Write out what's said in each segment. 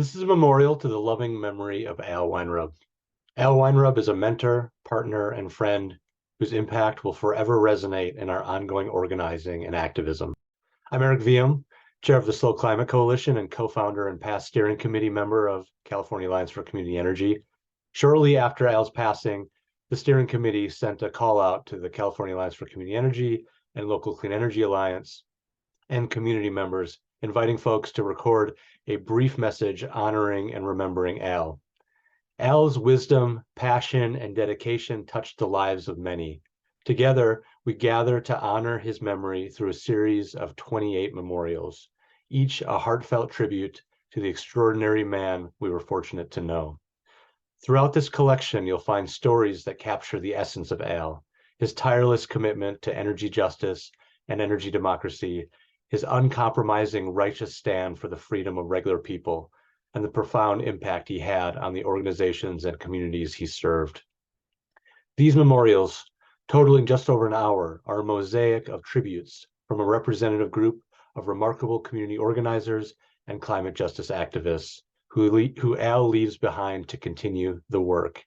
This is a memorial to the loving memory of Al Weinrub. Al Weinrub is a mentor, partner, and friend whose impact will forever resonate in our ongoing organizing and activism. I'm Eric Vium, chair of the Slow Climate Coalition and co-founder and past steering committee member of California Alliance for Community Energy. Shortly after Al's passing, the steering committee sent a call out to the California Alliance for Community Energy and Local Clean Energy Alliance and community members, inviting folks to record a brief message honoring and remembering Al. Al's wisdom, passion, and dedication touched the lives of many. Together, we gather to honor his memory through a series of 28 memorials, each a heartfelt tribute to the extraordinary man we were fortunate to know. Throughout this collection, you'll find stories that capture the essence of Al, his tireless commitment to energy justice and energy democracy, his uncompromising righteous stand for the freedom of regular people, and the profound impact he had on the organizations and communities he served. These memorials, totaling just over an hour, are a mosaic of tributes from a representative group of remarkable community organizers and climate justice activists who Al leaves behind to continue the work.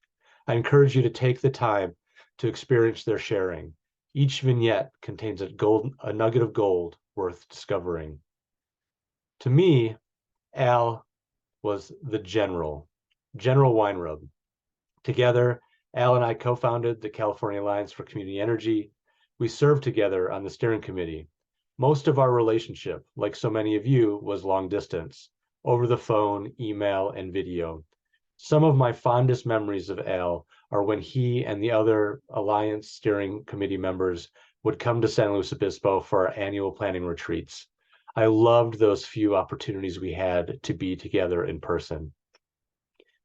I encourage you to take the time to experience their sharing. Each vignette contains a nugget of gold worth discovering. To me, Al was the General Weinrub. Together, Al and I co-founded the California Alliance for Community Energy. We served together on the steering committee. Most of our relationship, like so many of you, was long distance, over the phone, email, and video. Some of my fondest memories of Al are when he and the other Alliance steering committee members would come to San Luis Obispo for our annual planning retreats. I loved those few opportunities we had to be together in person.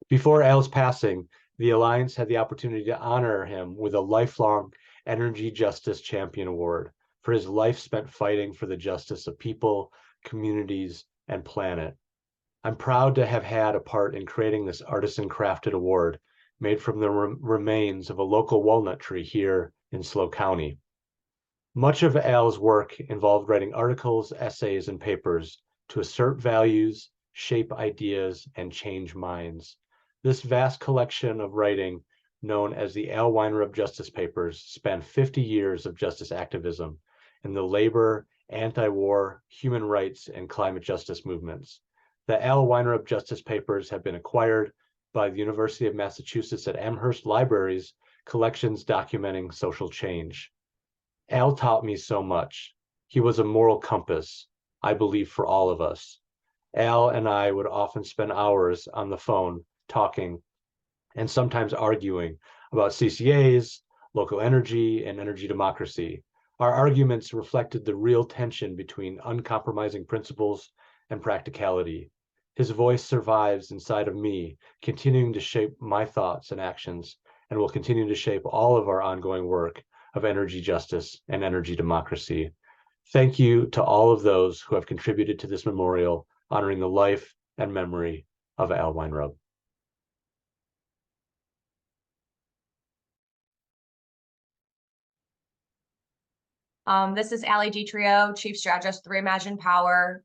Before Al's passing, the Alliance had the opportunity to honor him with a lifelong Energy Justice Champion Award for his life spent fighting for the justice of people, communities, and planet. I'm proud to have had a part in creating this artisan-crafted award made from the remains of a local walnut tree here in SLO County. Much of Al's work involved writing articles, essays, and papers to assert values, shape ideas, and change minds. This vast collection of writing, known as the Al Weinrub Justice Papers, spanned 50 years of justice activism in the labor, anti-war, human rights, and climate justice movements. The Al Weinrub Justice Papers have been acquired by the University of Massachusetts at Amherst Libraries collections documenting social change. Al taught me so much. He was a moral compass, I believe, for all of us. Al and I would often spend hours on the phone talking and sometimes arguing about CCAs, local energy, and energy democracy. Our arguments reflected the real tension between uncompromising principles and practicality. His voice survives inside of me, continuing to shape my thoughts and actions, and will continue to shape all of our ongoing work of energy justice and energy democracy. Thank you to all of those who have contributed to this memorial honoring the life and memory of Al Weinrub. This is Allie Trio, Chief Strategist, Reimagine Power.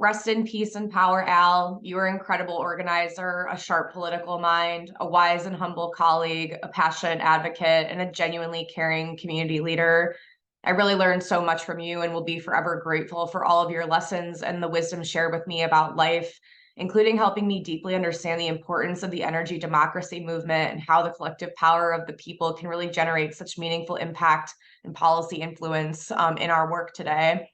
Rest in peace and power, Al. You were an incredible organizer, a sharp political mind, a wise and humble colleague, a passionate advocate, and a genuinely caring community leader. I really learned so much from you and will be forever grateful for all of your lessons and the wisdom shared with me about life, including helping me deeply understand the importance of the energy democracy movement and how the collective power of the people can really generate such meaningful impact and policy influence in our work today.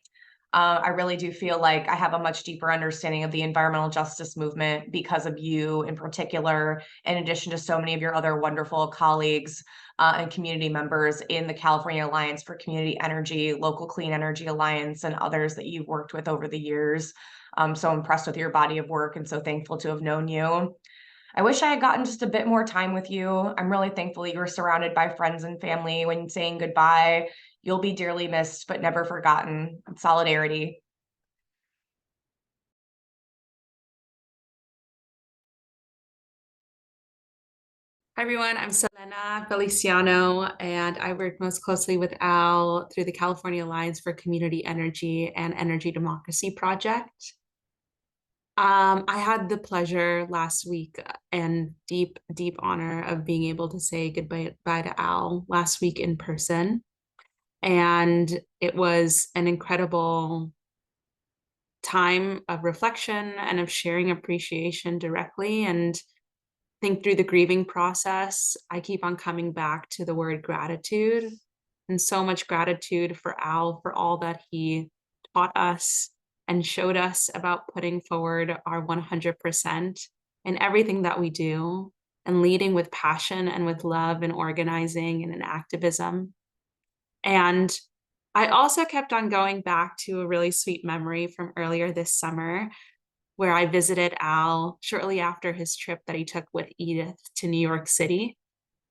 I really do feel like I have a much deeper understanding of the environmental justice movement because of you in particular, in addition to so many of your other wonderful colleagues and community members in the California Alliance for Community Energy, Local Clean Energy Alliance, and others that you've worked with over the years. I'm so impressed with your body of work and so thankful to have known you. I wish I had gotten just a bit more time with you. I'm really thankful you were surrounded by friends and family when saying goodbye. You'll be dearly missed, but never forgotten. Solidarity. Hi everyone, I'm Selena Feliciano, and I work most closely with Al through the California Alliance for Community Energy and Energy Democracy Project. I had the pleasure last week and deep, deep honor of being able to say goodbye to Al last week in person. And it was an incredible time of reflection and of sharing appreciation directly. And think through the grieving process, I keep on coming back to the word gratitude, and so much gratitude for Al for all that he taught us and showed us about putting forward our 100% in everything that we do, and leading with passion and with love and organizing and in activism. And I also kept on going back to a really sweet memory from earlier this summer where I visited Al shortly after his trip that he took with Edith to New York City,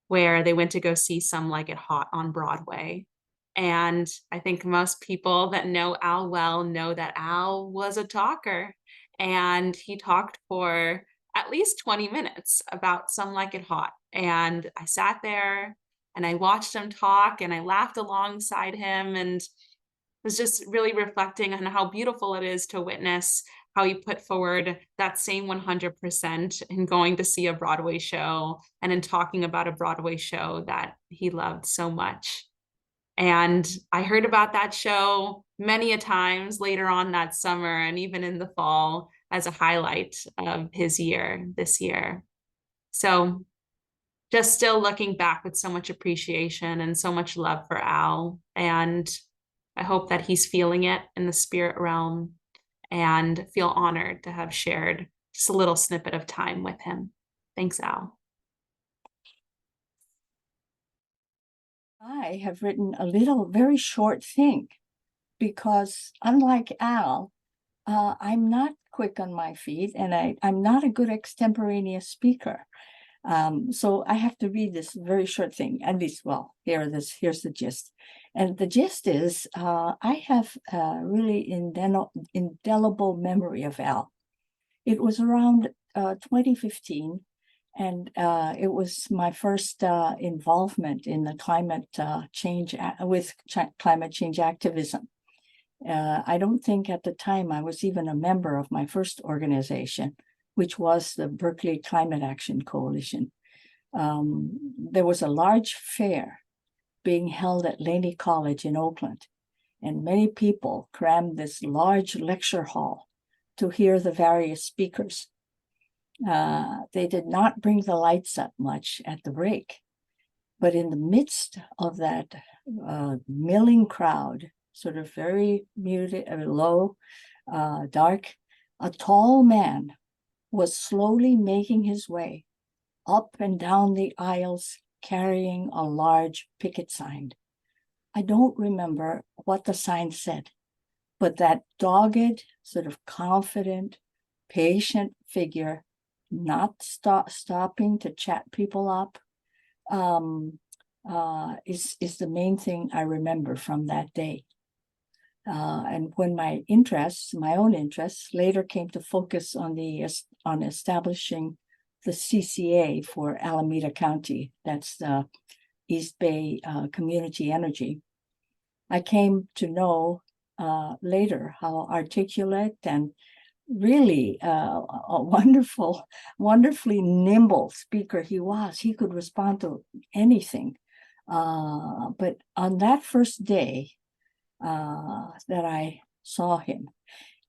where they went to go see Some Like It Hot on Broadway. And I think most people that know Al well know that Al was a talker. And he talked for at least 20 minutes about Some Like It Hot. And I sat there and I watched him talk and I laughed alongside him and was just really reflecting on how beautiful it is to witness how he put forward that same 100% in going to see a Broadway show and in talking about a Broadway show that he loved so much. And I heard about that show many a times later on that summer and even in the fall as a highlight of his year this year. So just still looking back with so much appreciation and so much love for Al. And I hope that he's feeling it in the spirit realm and feel honored to have shared just a little snippet of time with him. Thanks, Al. I have written a little, very short thing because unlike Al, I'm not quick on my feet and I'm not a good extemporaneous speaker. So I have to read this very short thing. And here's the gist. And the gist is I have really indelible memory of Al. It was around 2015. And it was my first involvement in the climate change activism. I don't think at the time I was even a member of my first organization, which was the Berkeley Climate Action Coalition. There was a large fair being held at Laney College in Oakland, and many people crammed this large lecture hall to hear the various speakers. They did not bring the lights up much at the break, but in the midst of that milling crowd, sort of very muted, low, dark, a tall man was slowly making his way up and down the aisles carrying a large picket sign. I don't remember what the sign said, but that dogged, sort of confident, patient figure, not stopping to chat people up, is the main thing I remember from that day. And when my own interests, later came to focus on establishing the CCA for Alameda County, that's the East Bay Community Energy, I came to know later how articulate and really a wonderfully nimble speaker he was. He could respond to anything. But on that first day that I saw him,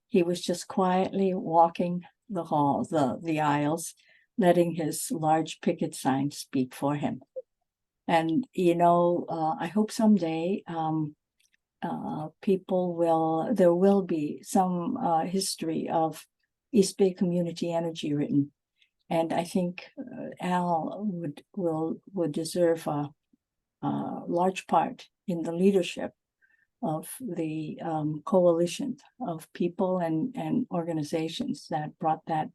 he was just quietly walking the halls, the aisles, letting his large picket sign speak for him. And, I hope someday there will be some history of East Bay Community Energy written. And I think Al would deserve a large part in the leadership of the coalition of people and organizations that brought that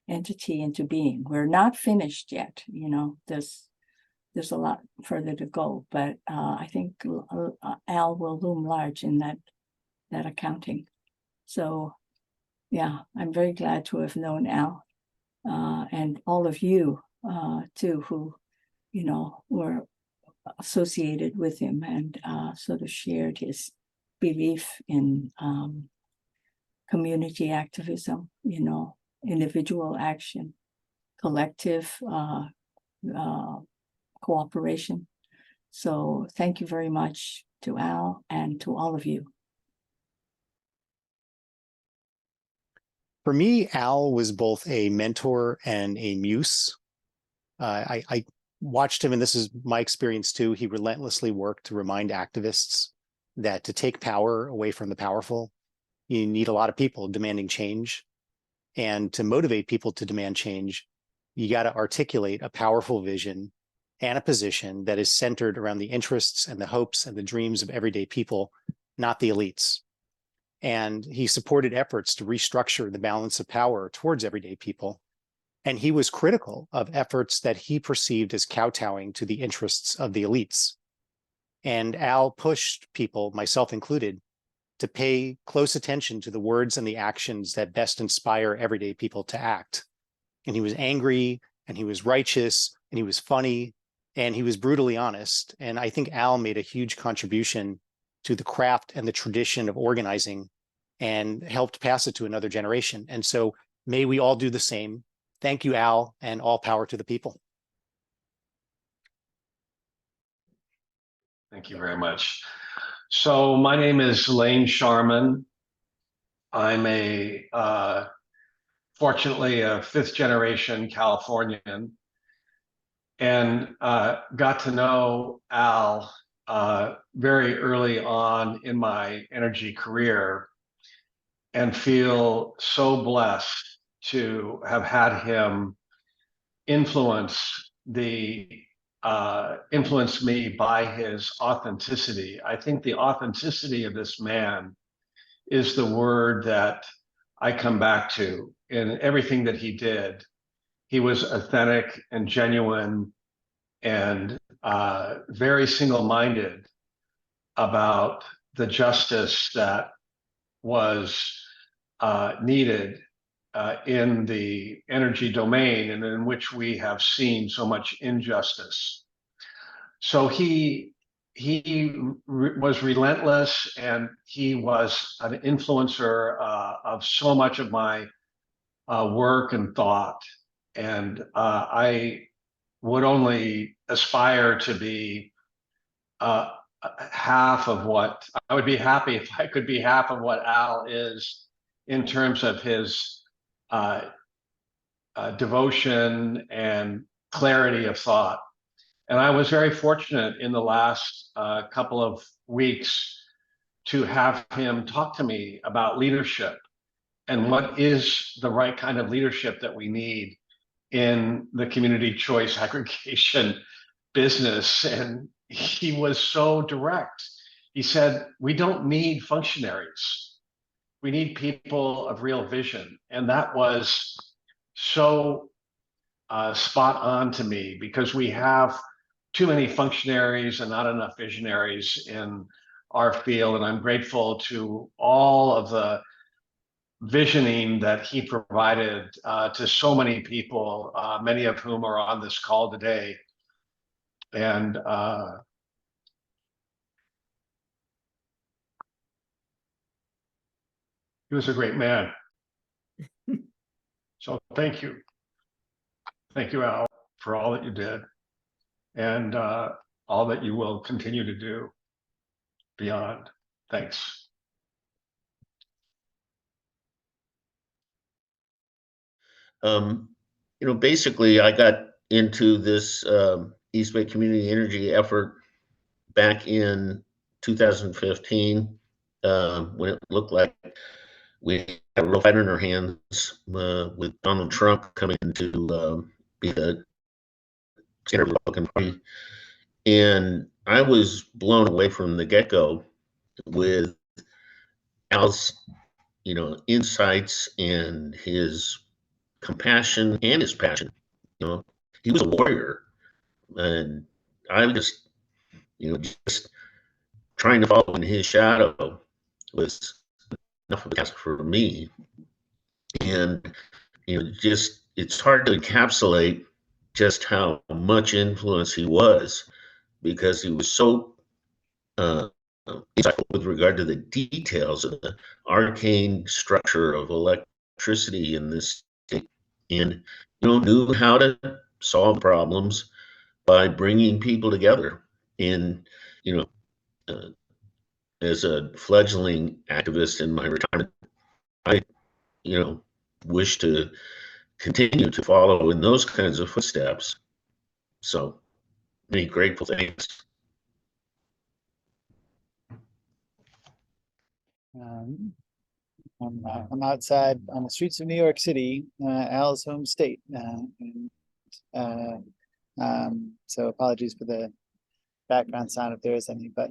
entity into being. We're not finished yet, there's a lot further to go, but I think Al will loom large in that accounting. So, yeah, I'm very glad to have known Al and all of you too, who were associated with him and sort of shared his belief in community activism, individual action, collective cooperation. So thank you very much to Al and to all of you. For me, Al was both a mentor and a muse. I watched him, and this is my experience too. He relentlessly worked to remind activists that to take power away from the powerful, you need a lot of people demanding change. And to motivate people to demand change, you got to articulate a powerful vision and a position that is centered around the interests and the hopes and the dreams of everyday people, not the elites. And he supported efforts to restructure the balance of power towards everyday people. And he was critical of efforts that he perceived as kowtowing to the interests of the elites. And Al pushed people, myself included, to pay close attention to the words and the actions that best inspire everyday people to act. And he was angry, and he was righteous, and he was funny, and he was brutally honest. And I think Al made a huge contribution to the craft and the tradition of organizing and helped pass it to another generation. And so may we all do the same. Thank you, Al, and all power to the people. Thank you very much. So my name is Lane Sharman. I'm fortunately a fifth generation Californian, and got to know Al very early on in my energy career, and feel so blessed to have had him influence me by his authenticity. I think the authenticity of this man is the word that I come back to in everything that he did. He was authentic and genuine and very single-minded about the justice that was needed in the energy domain, and in which we have seen so much injustice. So he was relentless, and he was an influencer of so much of my work and thought. And I would only aspire to be half of what I would be happy if I could be half of what Al is in terms of his devotion and clarity of thought. And I was very fortunate in the last couple of weeks to have him talk to me about leadership and what is the right kind of leadership that we need in the community choice aggregation business. And he was so direct. He said, we don't need functionaries. We need people of real vision. And that was so spot on to me, because we have too many functionaries and not enough visionaries in our field. And I'm grateful to all of the visioning that he provided to so many people, many of whom are on this call today. And he was a great man. So thank you. Thank you, Al, for all that you did, and all that you will continue to do beyond. Thanks. Basically, I got into this East Bay Community Energy effort back in 2015, when it looked like we had a real fight in our hands with Donald Trump coming to be the Senate Republican Party. And I was blown away from the get-go with Al's, insights and his compassion and his passion. He was a warrior, and I was just trying to follow in his shadow was enough of a task for me. And it's hard to encapsulate just how much influence he was, because he was so insightful with regard to the details of the arcane structure of electricity in this state, and knew how to solve problems by bringing people together. And uh, as a fledgling activist in my retirement, I wish to continue to follow in those kinds of footsteps. So many grateful things. I'm outside on the streets of New York City, Al's home state. So apologies for the background sound if there is any, but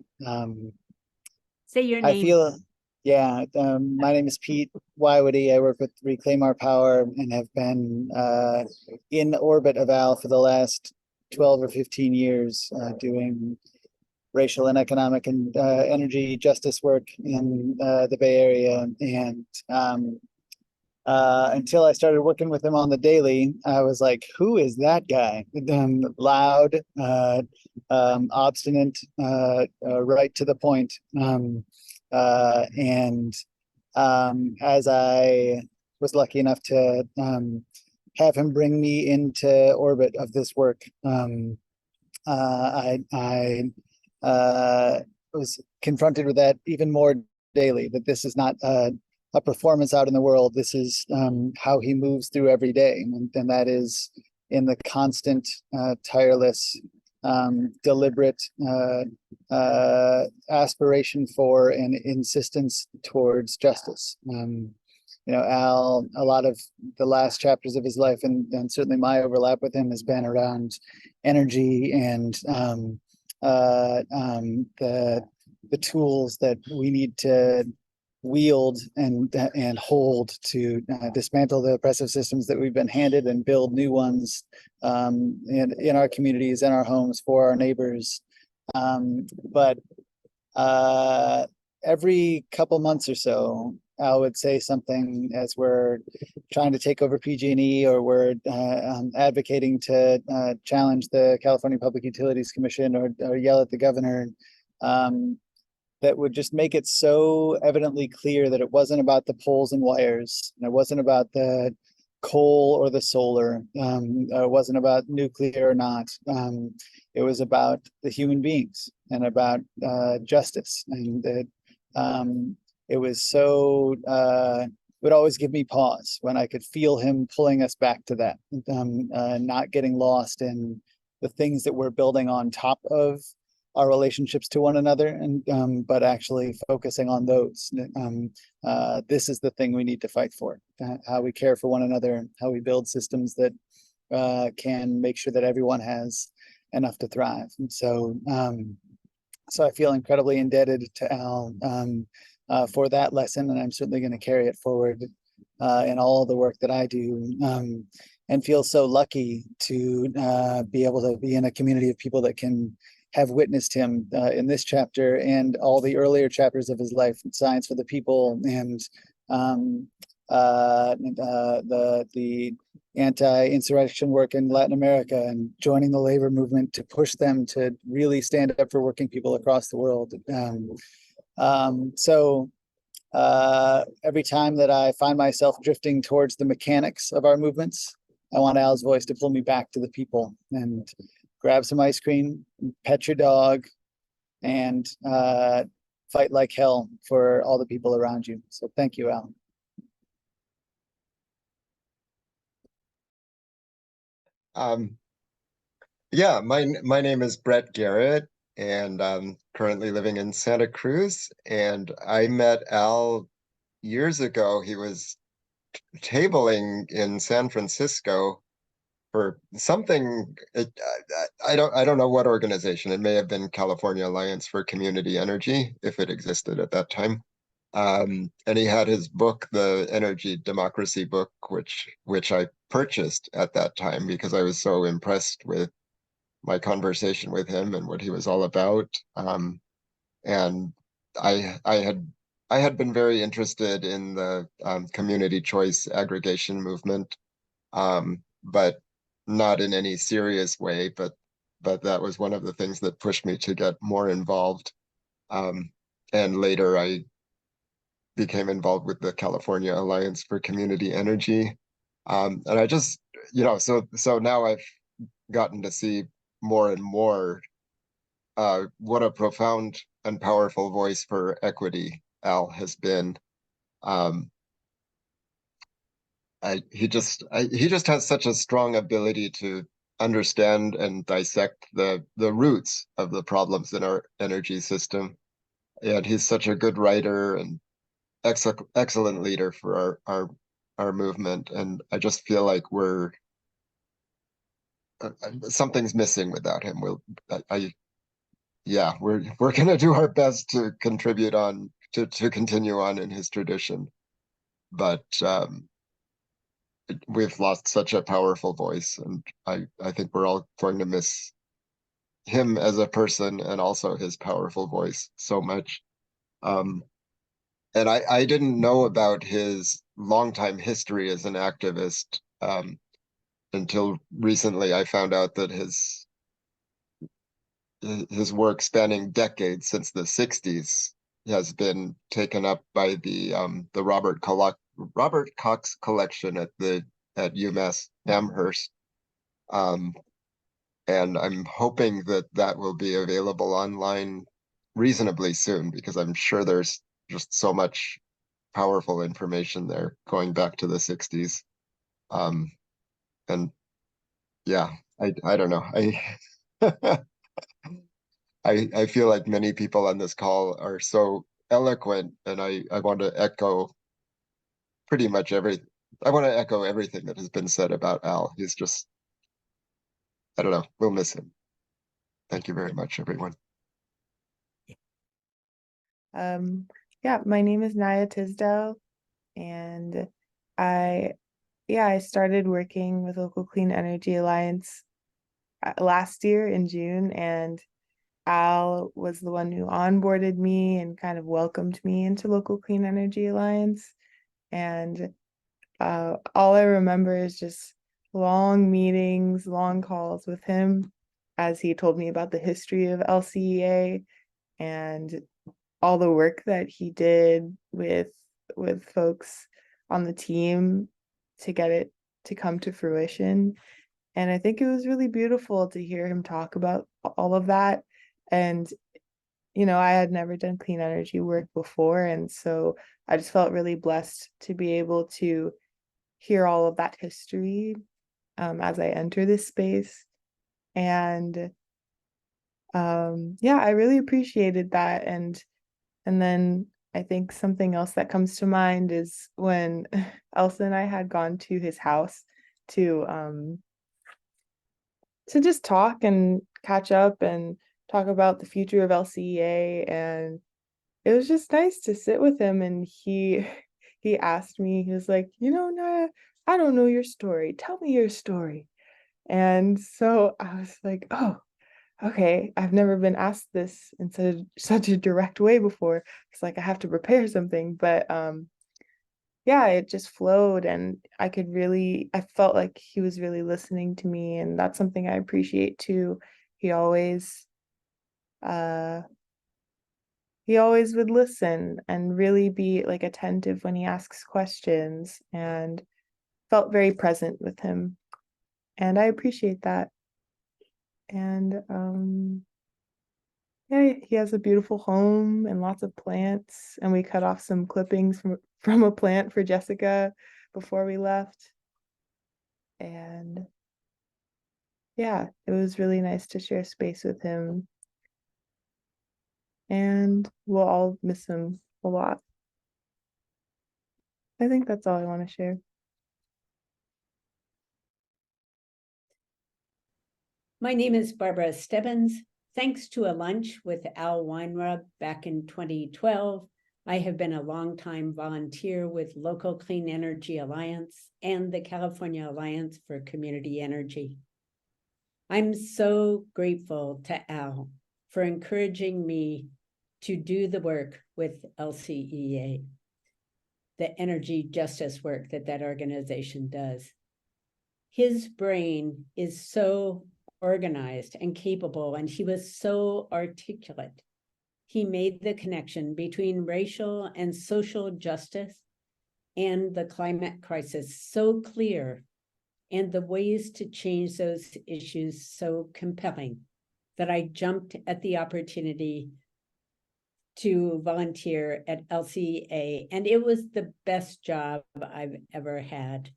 Say your I name. feel, yeah, my name is Pete Wywitty. I work with Reclaim Our Power and have been in the orbit of Al for the last 12 or 15 years, doing racial and economic and energy justice work in the Bay Area. And until I started working with him on the daily, I was like, who is that guy? Loud, obstinate, right to the point. As I was lucky enough to have him bring me into orbit of this work, I was confronted with that even more daily, that this is not a performance out in the world. This is how he moves through every day. And that is in the constant, tireless, deliberate aspiration for and insistence towards justice. Al, a lot of the last chapters of his life, and certainly my overlap with him, has been around energy and the tools that we need to wield and hold to dismantle the oppressive systems that we've been handed and build new ones in our communities, in our homes, for our neighbors. But every couple months or so, Al would say something as we're trying to take over PG&E, or we're advocating to challenge the California Public Utilities Commission, or yell at the governor, that would just make it so evidently clear that it wasn't about the poles and wires, and it wasn't about the coal or the solar, it wasn't about nuclear or not. It was about the human beings and about justice. And it was so, it would always give me pause when I could feel him pulling us back to that, not getting lost in the things that we're building on top of our relationships to one another, and but actually focusing on those. This is the thing we need to fight for: how we care for one another, how we build systems that can make sure that everyone has enough to thrive. And so, I feel incredibly indebted to Al for that lesson, and I'm certainly going to carry it forward in all the work that I do. And feel so lucky to be able to be in a community of people that can have witnessed him in this chapter and all the earlier chapters of his life: Science for the People, and the anti-insurrection work in Latin America, and joining the labor movement to push them to really stand up for working people across the world. Every time that I find myself drifting towards the mechanics of our movements, I want Al's voice to pull me back to the people, and grab some ice cream, pet your dog, and fight like hell for all the people around you. So thank you, Al. Yeah, my name is Brett Garrett, and I'm currently living in Santa Cruz. And I met Al years ago. He was tabling in San Francisco for something. I don't know what organization. It may have been California Alliance for Community Energy, if it existed at that time. And he had his book, the Energy Democracy book, which I purchased at that time because I was so impressed with my conversation with him and what he was all about. And I had been very interested in the community choice aggregation movement, but not in any serious way. But that was one of the things that pushed me to get more involved. and later I became involved with the California Alliance for Community Energy. And I just, so now I've gotten to see more and more what a profound and powerful voice for equity Al has been. He just has such a strong ability to understand and dissect the roots of the problems in our energy system. And he's such a good writer and excellent leader for our movement. And I just feel like something's missing without him. We're gonna do our best to contribute on to continue on in his tradition, but we've lost such a powerful voice, and I think we're all going to miss him as a person and also his powerful voice so much. And I didn't know about his longtime history as an activist until recently. I found out that his work spanning decades since the 60s has been taken up by the Robert Cox collection at UMass Amherst. And I'm hoping that will be available online reasonably soon, because I'm sure there's just so much powerful information there going back to the 60s. And yeah, I don't know. I feel like many people on this call are so eloquent, and I want to echo pretty much I want to echo everything that has been said about Al. He's just, I don't know, we'll miss him. Thank you very much, everyone. Yeah, my name is Naya Tisdale, and I started working with Local Clean Energy Alliance last year in June, and Al was the one who onboarded me and kind of welcomed me into Local Clean Energy Alliance. And all I remember is just long meetings, long calls with him as he told me about the history of LCEA and all the work that he did with folks on the team to get it to come to fruition. And I think it was really beautiful to hear him talk about all of that. And, I had never done clean energy work before. And so I just felt really blessed to be able to hear all of that history as I enter this space. And I really appreciated that. And then I think something else that comes to mind is when Elsa and I had gone to his house to just talk and catch up and talk about the future of LCEA. And it was just nice to sit with him, and he asked me, he was like, Naya, I don't know your story. Tell me your story. And so I was like, oh, okay, I've never been asked this in such a direct way before. It's like I have to prepare something, but it just flowed, and I felt like he was really listening to me, and that's something I appreciate too. He always would listen and really be like attentive when he asks questions, and felt very present with him, and I appreciate that. And he has a beautiful home and lots of plants, and we cut off some clippings from a plant for Jessica before we left. And it was really nice to share space with him, and we'll all miss him a lot. I think that's all I want to share. My name is Barbara Stebbins. Thanks to a lunch with Al Weinrub back in 2012, I have been a longtime volunteer with Local Clean Energy Alliance and the California Alliance for Community Energy. I'm so grateful to Al for encouraging me to do the work with LCEA, the energy justice work that organization does. His brain is so organized and capable, and he was so articulate. he made the connection between racial and social justice and the climate crisis so clear, and the ways to change those issues so compelling, that I jumped at the opportunity to volunteer at LCA, and it was the best job I've ever had.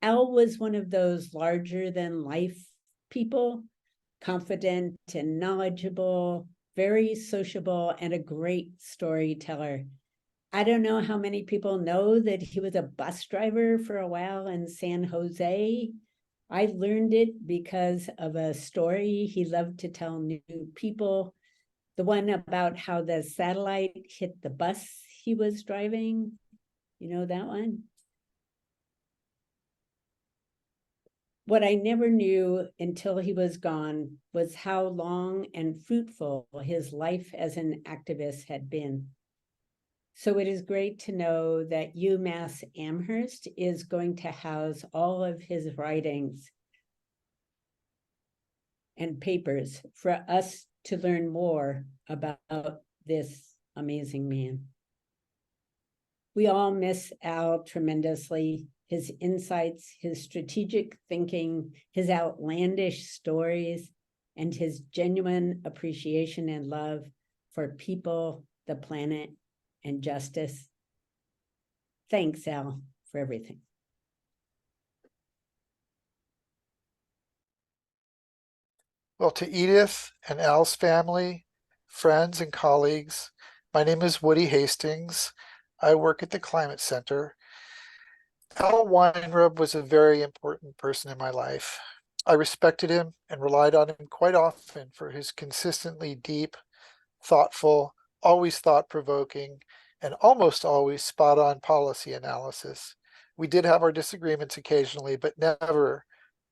Al was one of those larger than life people, confident and knowledgeable, very sociable, and a great storyteller. I don't know how many people know that he was a bus driver for a while in San Jose. I learned it because of a story he loved to tell new people, the one about how the satellite hit the bus he was driving. You know that one? What I never knew until he was gone was how long and fruitful his life as an activist had been. So it is great to know that UMass Amherst is going to house all of his writings and papers for us to learn more about this amazing man. We all miss Al tremendously. His insights, his strategic thinking, his outlandish stories, and his genuine appreciation and love for people, the planet, and justice. Thanks, Al, for everything. Well, to Edith and Al's family, friends, and colleagues, my name is Woody Hastings. I work at the Climate Center. Al Weinrub was a very important person in my life. I respected him and relied on him quite often for his consistently deep, thoughtful, always thought-provoking, and almost always spot-on policy analysis. We did have our disagreements occasionally, but never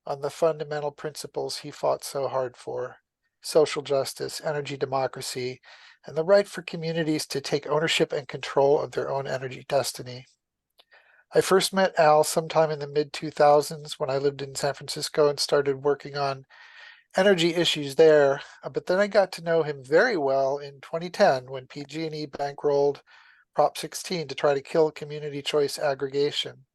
on the fundamental principles he fought so hard for: social justice, energy democracy, and the right for communities to take ownership and control of their own energy destiny. I first met Al sometime in the mid-2000s when I lived in San Francisco and started working on energy issues there, but then I got to know him very well in 2010 when PG&E bankrolled Prop 16 to try to kill community choice aggregation.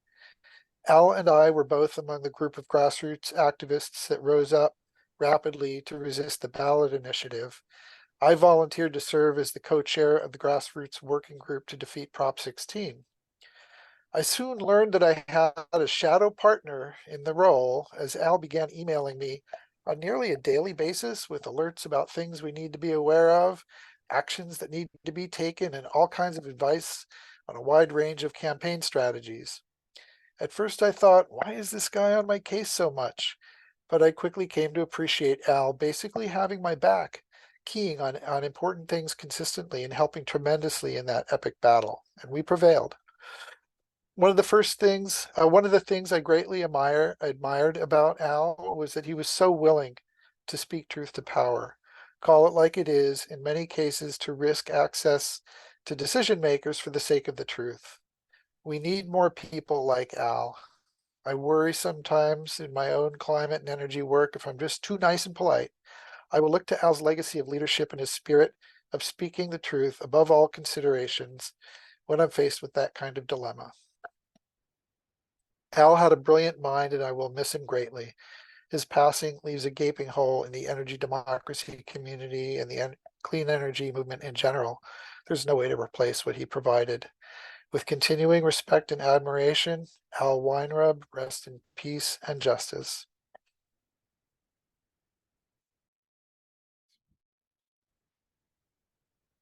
Al and I were both among the group of grassroots activists that rose up rapidly to resist the ballot initiative. I volunteered to serve as the co-chair of the grassroots working group to defeat Prop 16. I soon learned that I had a shadow partner in the role as Al began emailing me on nearly a daily basis with alerts about things we need to be aware of, actions that need to be taken, and all kinds of advice on a wide range of campaign strategies. At first I thought, why is this guy on my case so much? But I quickly came to appreciate Al basically having my back, keying on important things consistently and helping tremendously in that epic battle, and we prevailed. One of the things I greatly admired about Al was that he was so willing to speak truth to power, call it like it is, in many cases to risk access to decision makers for the sake of the truth. We need more people like Al. I worry sometimes in my own climate and energy work, if I'm just too nice and polite, I will look to Al's legacy of leadership and his spirit of speaking the truth above all considerations when I'm faced with that kind of dilemma. Al had a brilliant mind, and I will miss him greatly. His passing leaves a gaping hole in the energy democracy community and the clean energy movement in general. There's no way to replace what he provided. With continuing respect and admiration, Al Weinrub, rest in peace and justice.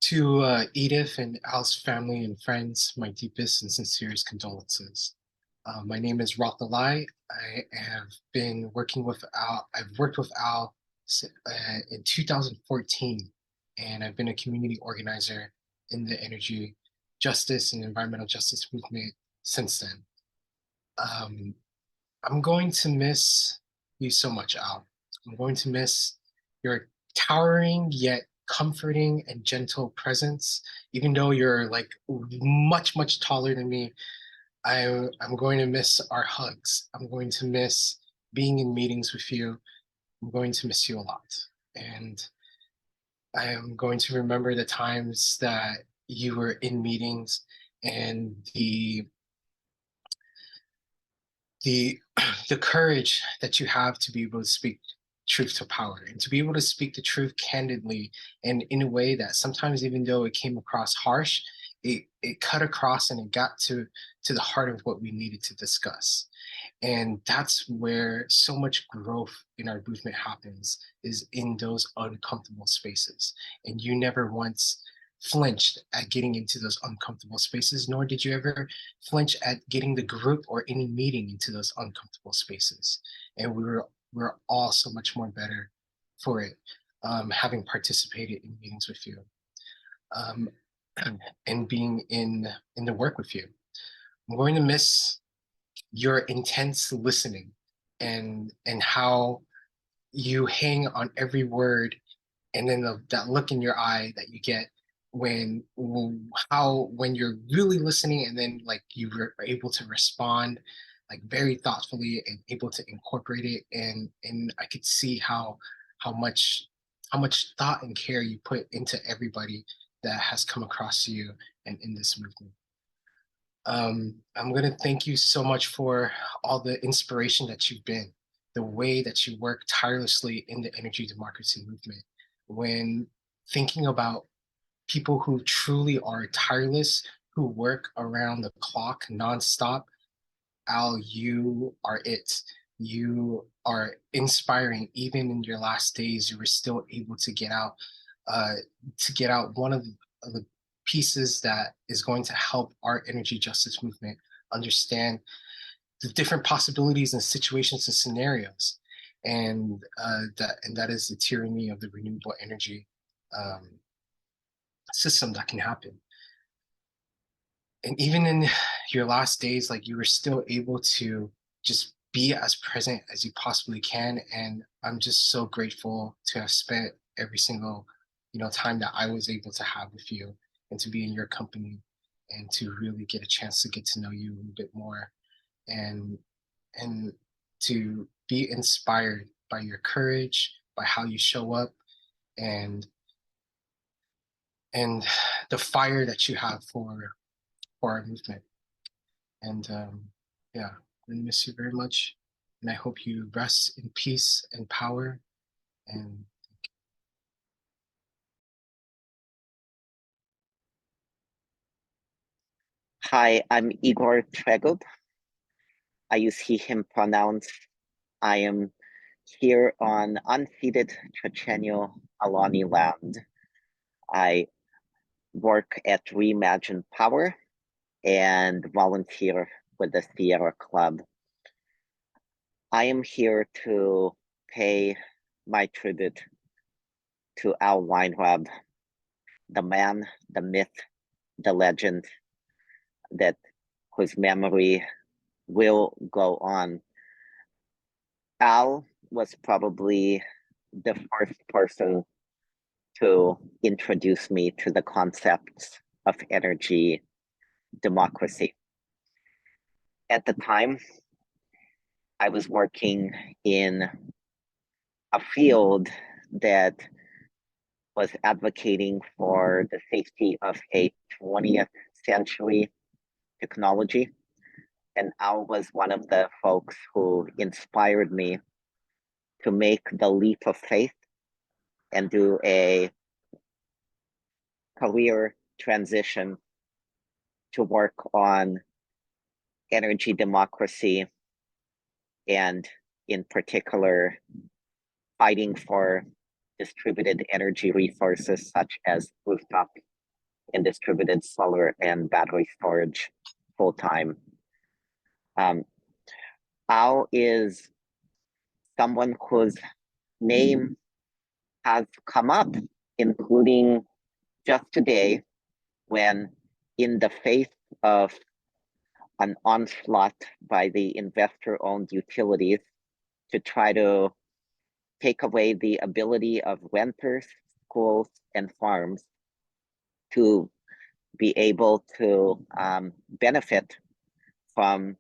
To Edith and Al's family and friends, my deepest and sincerest condolences. My name is Ralph Dalai. I have been working with Al. I've worked with Al in 2014, and I've been a community organizer in the energy justice and environmental justice movement since then. I'm going to miss you so much, Al. I'm going to miss your towering yet comforting and gentle presence. Even though you're like much, much taller than me, I'm going to miss our hugs. I'm going to miss being in meetings with you. I'm going to miss you a lot. And I am going to remember the times that you were in meetings and the the courage that you have to be able to speak truth to power and to be able to speak the truth candidly and in a way that sometimes, even though it came across harsh, it cut across and it got to the heart of what we needed to discuss. And that's where so much growth in our movement happens, is in those uncomfortable spaces. And you never once flinched at getting into those uncomfortable spaces, nor did you ever flinch at getting the group or any meeting into those uncomfortable spaces. And we were all so much more better for it, having participated in meetings with you, um, and being in the work with you. I'm going to miss your intense listening and how you hang on every word, and then that look in your eye that you get when when you're really listening, and then like you are able to respond like very thoughtfully and able to incorporate it, and I could see how much how much thought and care you put into everybody that has come across you and in this movement. I'm going to thank you so much for all the inspiration that you've been, the way that you work tirelessly in the energy democracy movement. When thinking about people who truly are tireless, who work around the clock nonstop, Al, you are it. You are inspiring. Even in your last days, you were still able uh, to get out one of the pieces that is going to help our energy justice movement understand the different possibilities and situations and scenarios, and that is the tyranny of the renewable energy um, system that can happen. And even in your last days, like, you were still able to just be as present as you possibly can. And I'm just so grateful to have spent every single, time that I was able to have with you and to be in your company and to really get a chance to get to know you a little bit more, and and to be inspired by your courage, by how you show up, and and the fire that you have for our movement. And yeah, I miss you very much. And I hope you rest in peace and power. And Hi, I'm Igor Tregub. I use he, him pronouns. I am here on unceded Chochenyo Alani land. I work at Reimagine Power and volunteer with the Sierra Club. I am here to pay my tribute to Al Weinrub, the man, the myth, the legend, that whose memory will go on. Al was probably the first person to introduce me to the concepts of energy democracy. At the time, I was working in a field that was advocating for the safety of a 20th century technology. And Al was one of the folks who inspired me to make the leap of faith and do a career transition to work on energy democracy, and in particular, fighting for distributed energy resources such as rooftop and distributed solar and battery storage full time. Al is someone whose name has come up, including just today, when, in the face of an onslaught by the investor-owned utilities to try to take away the ability of renters, schools, and farms to be able to benefit from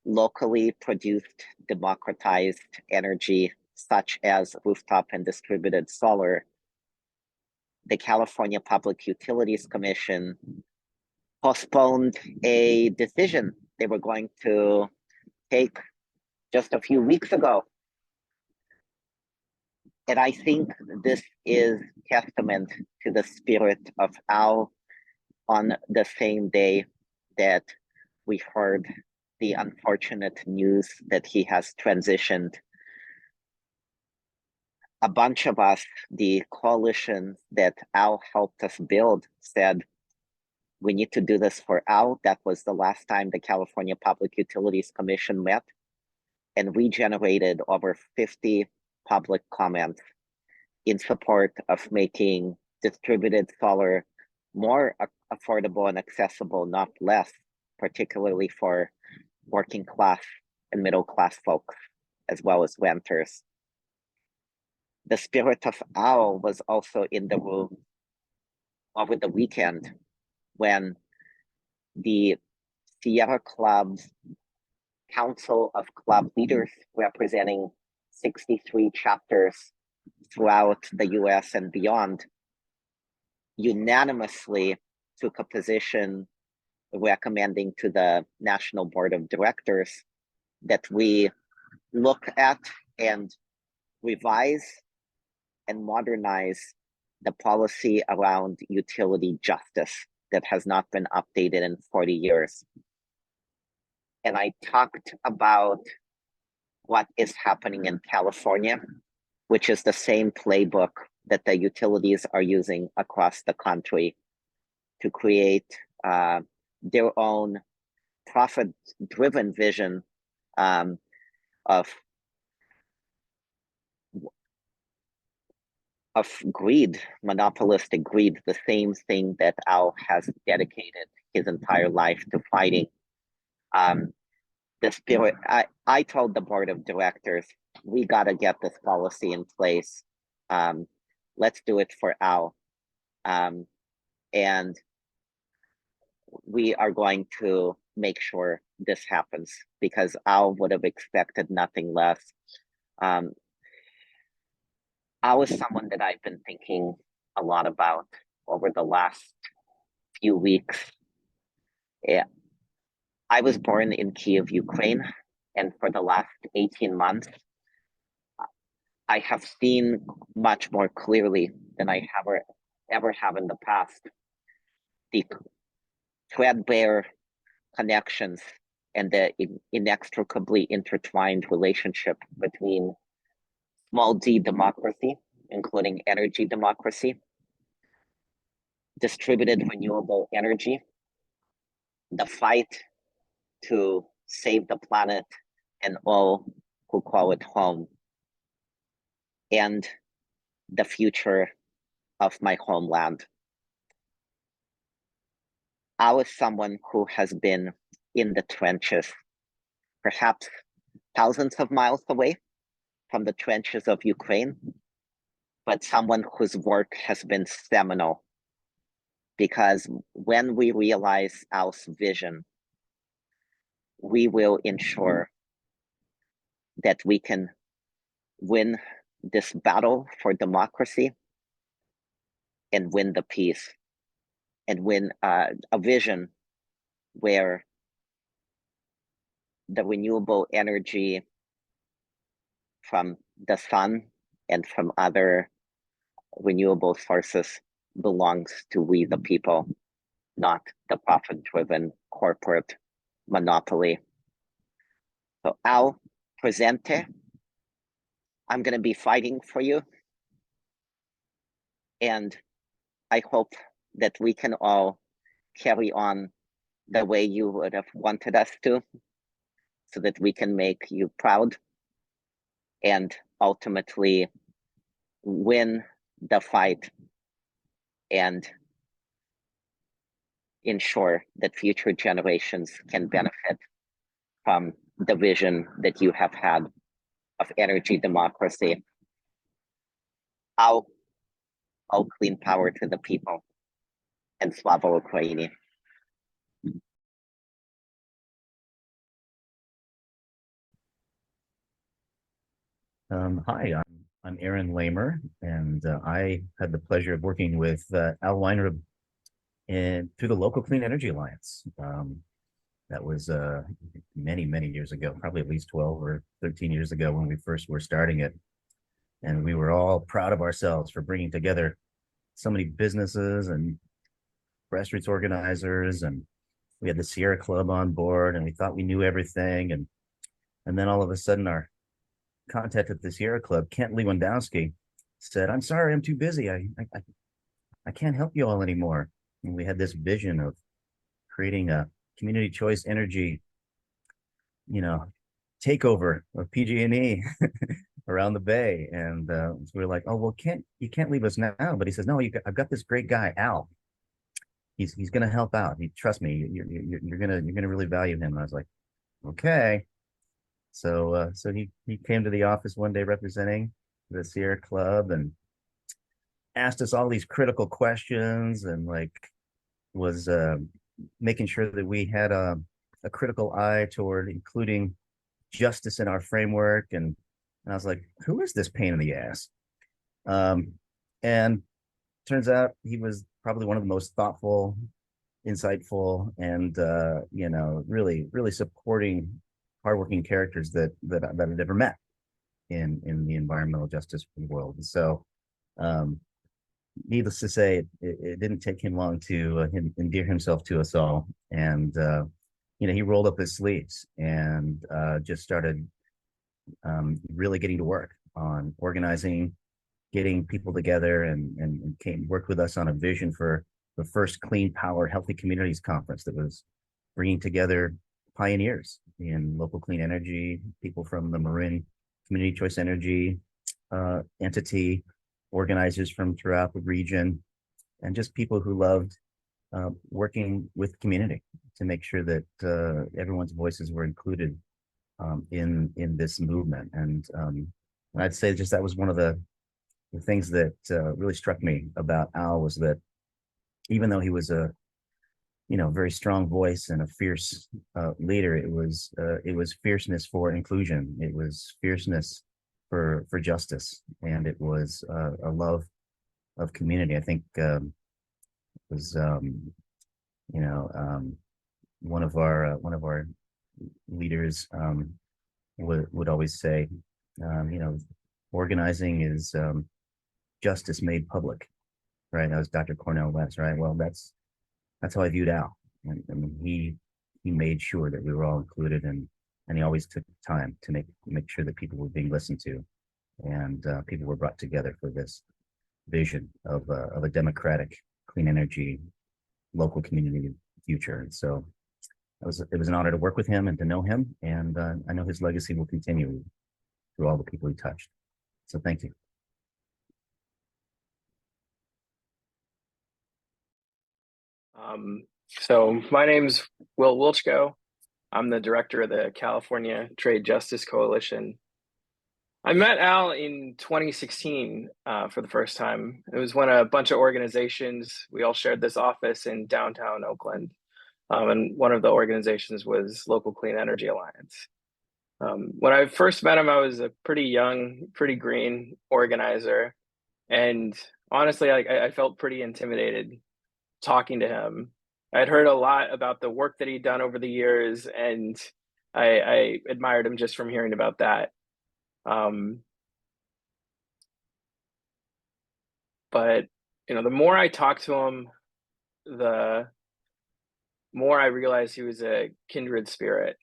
locally produced, democratized energy, such as rooftop and distributed solar, the California Public Utilities Commission postponed a decision they were going to take just a few weeks ago. And I think this is testament to the spirit of Al on the same day that we heard the unfortunate news that he has transitioned. A bunch of us, the coalition that Al helped us build, said, we need to do this for Al. That was the last time the California Public Utilities Commission met. And we generated over 50 public comments in support of making distributed solar more affordable and accessible, not less, particularly for working class and middle class folks, as well as renters. The spirit of Al was also in the room over the weekend when the Sierra Club's Council of Club Leaders, representing 63 chapters throughout the US and beyond, unanimously took a position recommending to the National Board of Directors that we look at and revise and modernize the policy around utility justice that has not been updated in 40 years. And I talked about what is happening in California, which is the same playbook that the utilities are using across the country to create their own profit-driven vision of greed, monopolistic greed, the same thing that Al has dedicated his entire life to fighting. The spirit, I told the board of directors, we got to get this policy in place. Let's do it for Al. And we are going to make sure this happens because Al would have expected nothing less. Al is someone that I've been thinking a lot about over the last few weeks. Yeah. I was born in Kiev, Ukraine, and for the last 18 months, I have seen much more clearly than I ever have in the past the threadbare connections and the inextricably intertwined relationship between small d democracy, including energy democracy, distributed renewable energy, the fight to save the planet and all who call it home, and the future of my homeland. I was someone who has been in the trenches, perhaps thousands of miles away from the trenches of Ukraine, but someone whose work has been seminal. Because when we realize our vision, we will ensure that we can win this battle for democracy and win the peace and win a vision where the renewable energy from the sun and from other renewable sources belongs to we the people, not the profit-driven corporate monopoly. So Al Presente, I'm going to be fighting for you. And I hope that we can all carry on the way you would have wanted us to, so that we can make you proud and ultimately win the fight and ensure that future generations can benefit from the vision that you have had of energy democracy. All clean power to the people, and Slava Ukraini. Hi, I'm I'm Aaron Lamer, and I had the pleasure of working with Al Weinrub through the local Clean Energy Alliance. That was many, many years ago, probably at least 12 or 13 years ago when we first were starting it. And we were all proud of ourselves for bringing together so many businesses and grassroots organizers. And we had the Sierra Club on board, and we thought we knew everything. And then all of a sudden, our contact at the Sierra Club, Kent Lewandowski, said, "I'm sorry, I'm too busy. I can't help you all anymore." And we had this vision of creating a community choice energy, takeover of PG&E around the Bay. And so we were like, "Oh, well, you can't leave us now." But he says, "No, I've got this great guy, Al. He's going to help out. Trust me, you're gonna really value him." And I was like, "Okay." So he came to the office one day representing the Sierra Club and asked us all these critical questions, and was making sure that we had a critical eye toward including justice in our framework. And I was like, "Who is this pain in the ass?" And turns out he was probably one of the most thoughtful, insightful, and really, really supporting, hardworking characters that I've ever met in the environmental justice world. And so, needless to say, it didn't take him long to endear himself to us all. And he rolled up his sleeves and just started really getting to work on organizing, getting people together, and worked with us on a vision for the first Clean Power Healthy Communities Conference that was bringing together pioneers in local clean energy, people from the Marin Community Choice Energy entity, organizers from throughout the region, and just people who loved working with community to make sure that everyone's voices were included in this movement. And I'd say just that was one of the things that really struck me about Al, was that even though he was a very strong voice and a fierce leader, it was fierceness for inclusion. It was fierceness for justice, and it was a love of community. I think it was one of our leaders would always say, organizing is justice made public, right? That was Dr. Cornel West, right? Well, that's how I viewed Al. And I mean, he made sure that we were all included, and he always took time to make sure that people were being listened to, and people were brought together for this vision of a democratic, clean energy, local community future. And so it was an honor to work with him and to know him, and I know his legacy will continue through all the people he touched. So thank you. So my name's Will Wilchko. I'm the director of the California Trade Justice Coalition. I met Al in 2016 for the first time. It was when a bunch of organizations, we all shared this office in downtown Oakland. And one of the organizations was Local Clean Energy Alliance. When I first met him, I was a pretty young, pretty green organizer. And honestly, I felt pretty intimidated talking to him. I'd heard a lot about the work that he'd done over the years, and I admired him just from hearing about that. But the more I talked to him, the more I realized he was a kindred spirit.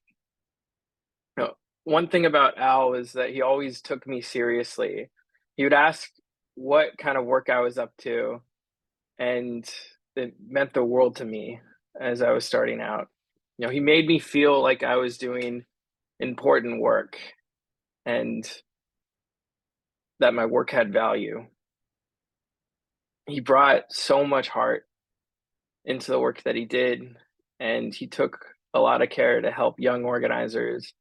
One thing about Al is that he always took me seriously. He would ask what kind of work I was up to, and it meant the world to me as I was starting out. He made me feel like I was doing important work and that my work had value. He brought so much heart into the work that he did, and he took a lot of care to help young organizers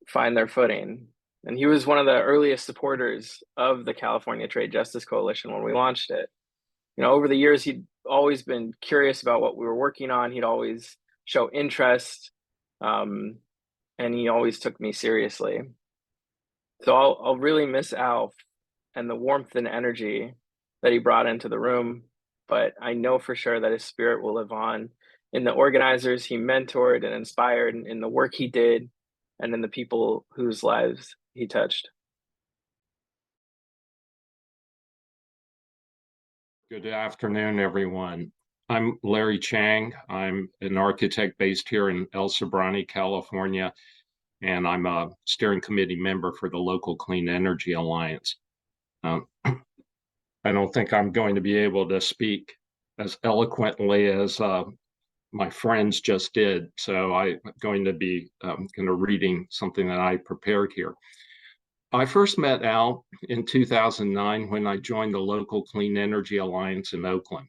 find their footing. And he was one of the earliest supporters of the California Trade Justice Coalition when we launched it. Over the years, he'd always been curious about what we were working on. He'd always show interest, and he always took me seriously. So I'll really miss Al and the warmth and energy that he brought into the room, but I know for sure that his spirit will live on in the organizers he mentored and inspired, and in the work he did, and in the people whose lives he touched. Good afternoon, everyone. I'm Larry Chang. I'm an architect based here in El Sobrante, California, and I'm a steering committee member for the local Clean Energy Alliance. I don't think I'm going to be able to speak as eloquently as my friends just did, so I'm going to be reading something that I prepared here. I first met Al in 2009 when I joined the local Clean Energy Alliance in Oakland.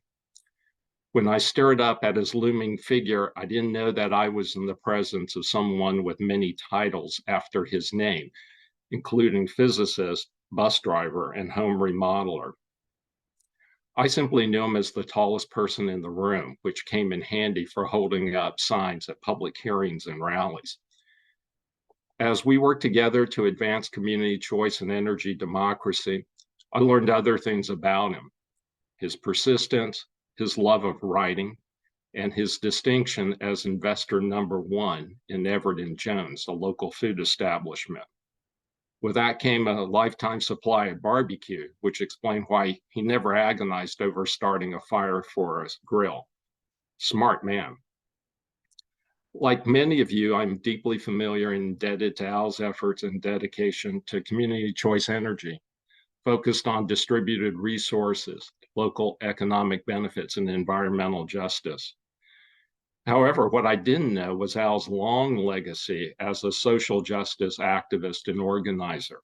When I stared up at his looming figure, I didn't know that I was in the presence of someone with many titles after his name, including physicist, bus driver, and home remodeler. I simply knew him as the tallest person in the room, which came in handy for holding up signs at public hearings and rallies. As we worked together to advance community choice and energy democracy, I learned other things about him: his persistence, his love of writing, and his distinction as investor number one in Everett and Jones, a local food establishment. With that came a lifetime supply of barbecue, which explained why he never agonized over starting a fire for a grill. Smart man. Like many of you, I'm deeply familiar and indebted to Al's efforts and dedication to community choice energy, focused on distributed resources, local economic benefits, and environmental justice. However, what I didn't know was Al's long legacy as a social justice activist and organizer.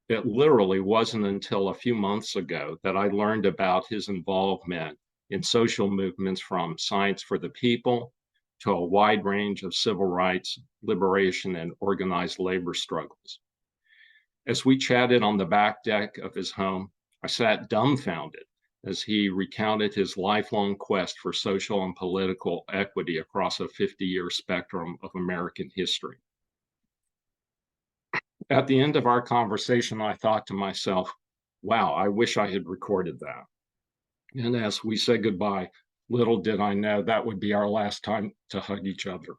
It literally wasn't until a few months ago that I learned about his involvement in social movements from Science for the People to a wide range of civil rights, liberation, and organized labor struggles. As we chatted on the back deck of his home, I sat dumbfounded as he recounted his lifelong quest for social and political equity across a 50-year spectrum of American history. At the end of our conversation, I thought to myself, wow, I wish I had recorded that. And as we said goodbye, little did I know that would be our last time to hug each other.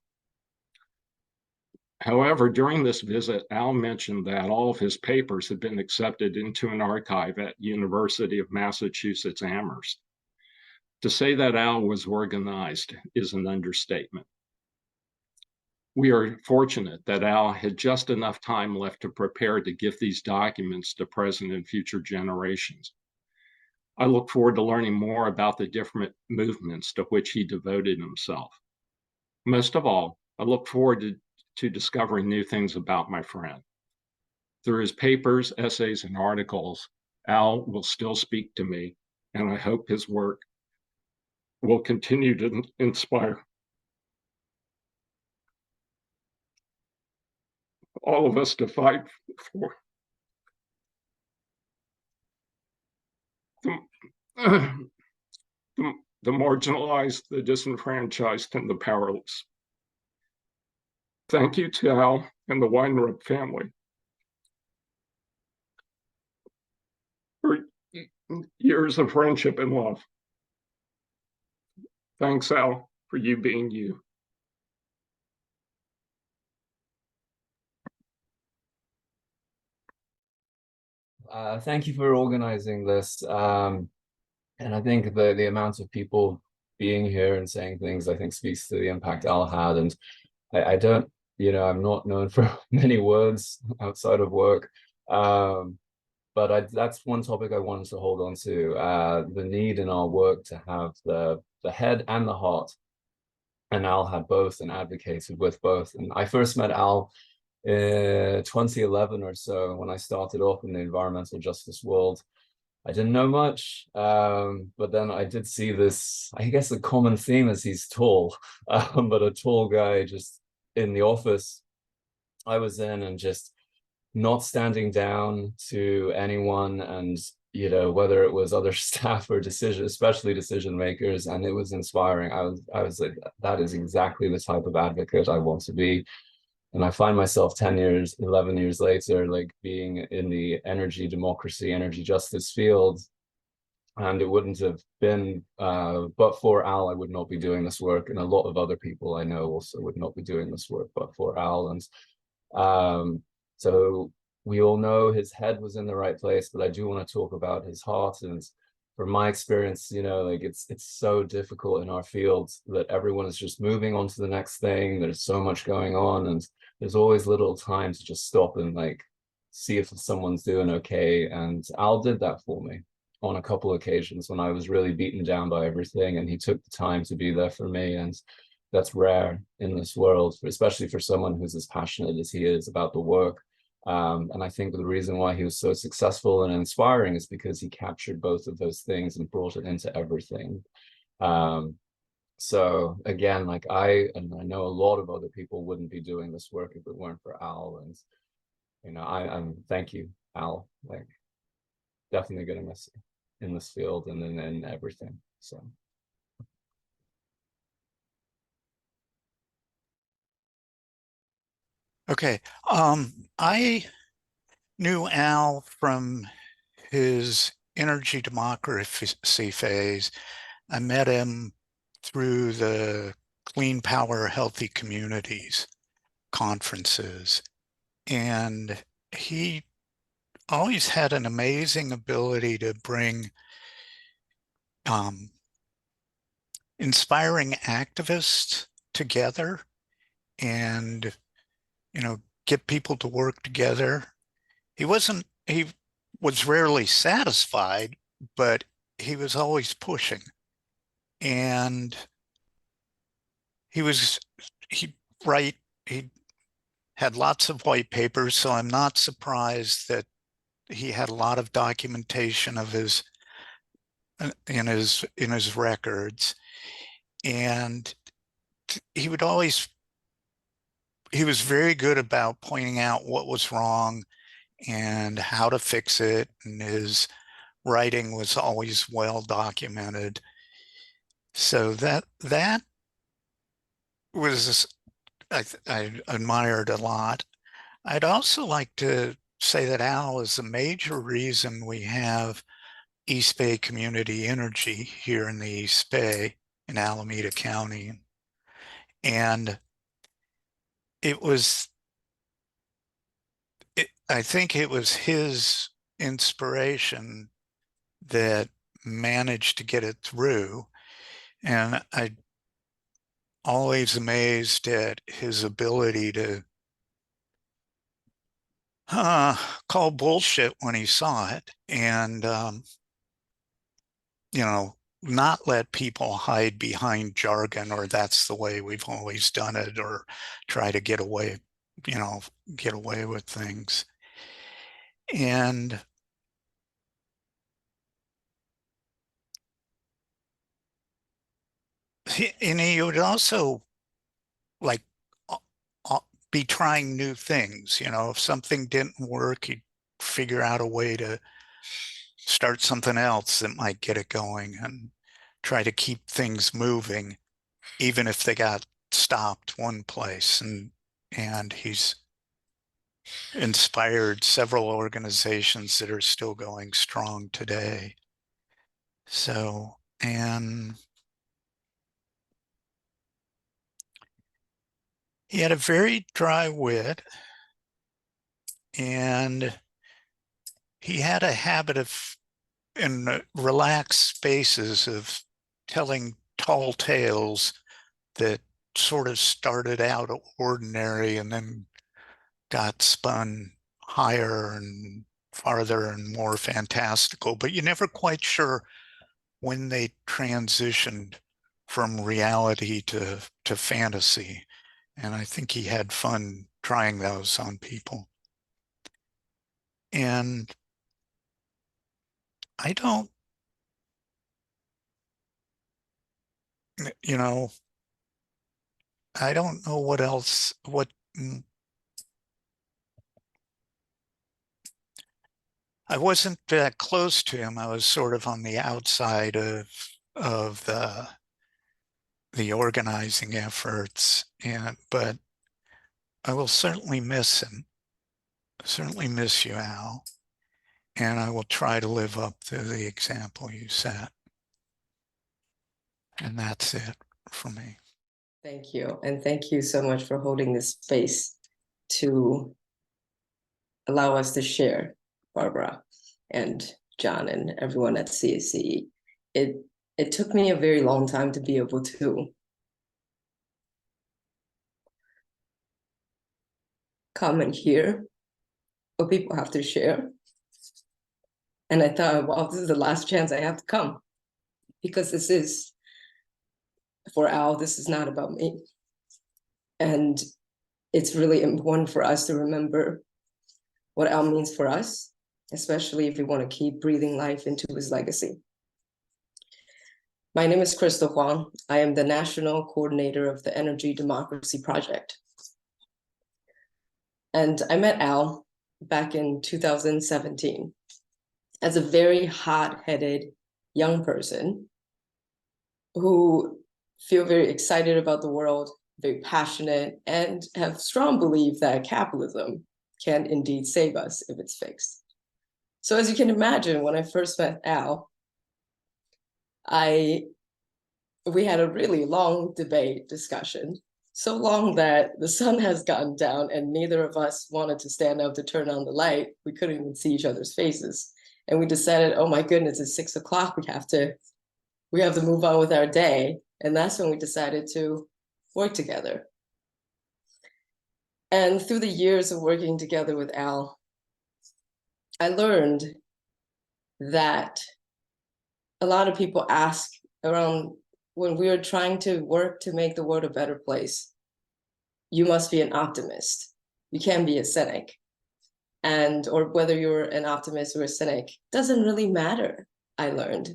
However, during this visit, Al mentioned that all of his papers had been accepted into an archive at University of Massachusetts Amherst. To say that Al was organized is an understatement. We are fortunate that Al had just enough time left to prepare to give these documents to present and future generations. I look forward to learning more about the different movements to which he devoted himself. Most of all, I look forward to discovering new things about my friend. Through his papers, essays, and articles, Al will still speak to me, and I hope his work will continue to inspire all of us to fight for the marginalized, the disenfranchised, and the powerless. Thank you to Al and the Weinrub family for years of friendship and love. Thanks, Al, for you being you. Thank you for organizing this. And I think the amount of people being here and saying things, I think, speaks to the impact Al had. And I don't, I'm not known for many words outside of work. But that's one topic I wanted to hold on to, the need in our work to have the head and the heart. And Al had both and advocated with both. And I first met Al in 2011 or so when I started off in the environmental justice world. I didn't know much, but then I did see this, I guess the common theme is he's tall, but a tall guy just in the office I was in and just not standing down to anyone, and whether it was other staff or especially decision makers, and it was inspiring. I was like, that is exactly the type of advocate I want to be. And I find myself 10 years, 11 years later, like being in the energy democracy, energy justice field. And it wouldn't have been, but for Al, I would not be doing this work. And a lot of other people I know also would not be doing this work, but for Al. And so we all know his head was in the right place, but I do want to talk about his heart. And from my experience, you know, like it's so difficult in our field that everyone is just moving on to the next thing. There's so much going on, and there's always little time to just stop and like see if someone's doing okay. And Al did that for me on a couple of occasions when I was really beaten down by everything, and he took the time to be there for me. And that's rare in this world, especially for someone who's as passionate as he is about the work. And I think the reason why he was so successful and inspiring is because he captured both of those things and brought it into everything. So again, like I know a lot of other people wouldn't be doing this work if it weren't for Al. And you know, I'm thank you, Al. Like definitely gonna miss you in this field and in everything. So Okay. I knew Al from his energy democracy phase. I met him through the Clean Power Healthy Communities conferences. And he always had an amazing ability to bring inspiring activists together and, you know, get people to work together. He was rarely satisfied, but he was always pushing. And he had lots of white papers, so I'm not surprised that he had a lot of documentation of his in his records. And he was very good about pointing out what was wrong and how to fix it, and his writing was always well documented. So that was I admired a lot. I'd also like to say that Al is a major reason we have East Bay Community Energy here in the East Bay in Alameda County. And I think it was his inspiration that managed to get it through. And I always amazed at his ability to call bullshit when he saw it, and you know, not let people hide behind jargon or that's the way we've always done it, or try to get away with things. And he would also like be trying new things. You know, if something didn't work, he'd figure out a way to start something else that might get it going and try to keep things moving, even if they got stopped one place. And he's inspired several organizations that are still going strong today. So, and he had a very dry wit, and he had a habit of, in relaxed spaces, of telling tall tales that sort of started out ordinary and then got spun higher and farther and more fantastical, but you're never quite sure when they transitioned from reality to fantasy. And I think he had fun trying those on people. And I don't, you know, I don't know what else, I wasn't that close to him. I was sort of on the outside of the organizing efforts, but I will certainly miss him. Certainly miss you, Al. And I will try to live up to the example you set. And that's it for me. Thank you. And thank you so much for holding this space to allow us to share, Barbara and John and everyone at CSCE. It took me a very long time to be able to come and hear what people have to share. And I thought, well, this is the last chance I have to come, because this is, for Al, this is not about me. And it's really important for us to remember what Al means for us, especially if we want to keep breathing life into his legacy. My name is Crystal Huang. I am the National Coordinator of the Energy Democracy Project. And I met Al back in 2017 as a very hot-headed young person who feel very excited about the world, very passionate, and have strong belief that capitalism can indeed save us if it's fixed. So as you can imagine, when I first met Al, we had a really long discussion, so long that the sun has gotten down and neither of us wanted to stand up to turn on the light. We couldn't even see each other's faces. And we decided, oh my goodness, it's 6 o'clock, we have to move on with our day. And that's when we decided to work together. And through the years of working together with Al, I learned that a lot of people ask around when we are trying to work to make the world a better place, you must be an optimist. You can't be a cynic. Or whether you're an optimist or a cynic, doesn't really matter, I learned.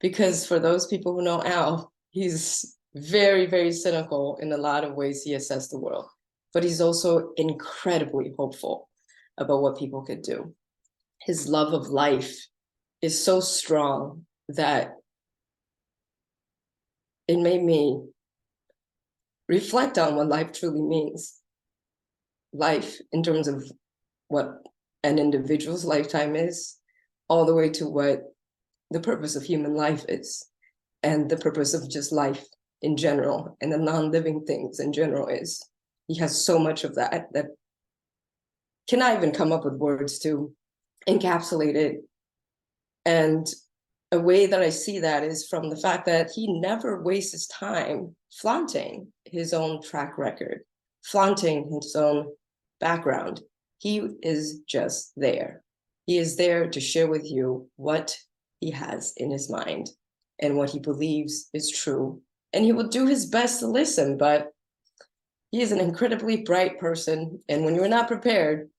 Because for those people who know Al, he's very, very cynical in a lot of ways he assesses the world, but he's also incredibly hopeful about what people could do. His love of life is so strong that it made me reflect on what life truly means. Life in terms of what an individual's lifetime is, all the way to what the purpose of human life is, and the purpose of just life in general, and the non-living things in general is. He has so much of that cannot even come up with words to encapsulate it. And a way that I see that is from the fact that he never wastes his time flaunting his own track record, flaunting his own background. He is just there. He is there to share with you what he has in his mind and what he believes is true. And he will do his best to listen, but he is an incredibly bright person. And when you're not prepared,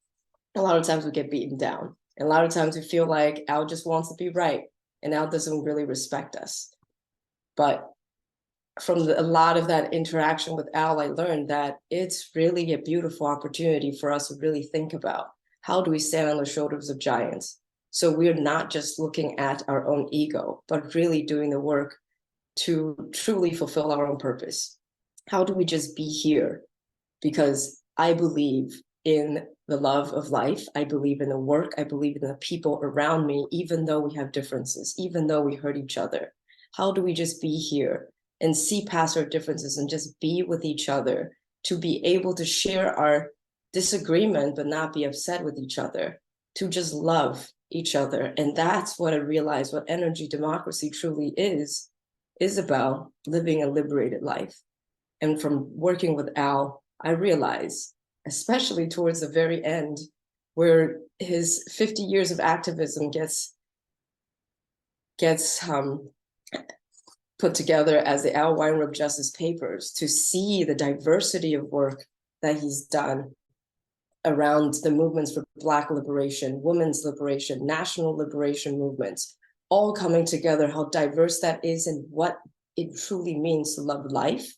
a lot of times we get beaten down. And a lot of times we feel like Al just wants to be right and Al doesn't really respect us. But from a lot of that interaction with Al, I learned that it's really a beautiful opportunity for us to really think about how do we stand on the shoulders of giants? So we're not just looking at our own ego, but really doing the work to truly fulfill our own purpose. How do we just be here? Because I believe in the love of life. I believe in the work. I believe in the people around me, even though we have differences, even though we hurt each other. How do we just be here and see past our differences and just be with each other, to be able to share our disagreement, but not be upset with each other, to just love each other. And that's what I realized what energy democracy truly is about, living a liberated life. And from working with Al, I realized, especially towards the very end, where his 50 years of activism gets put together as the Al Weinrub Justice Papers, to see the diversity of work that he's done around the movements for Black liberation, women's liberation, national liberation movements, all coming together, how diverse that is and what it truly means to love life.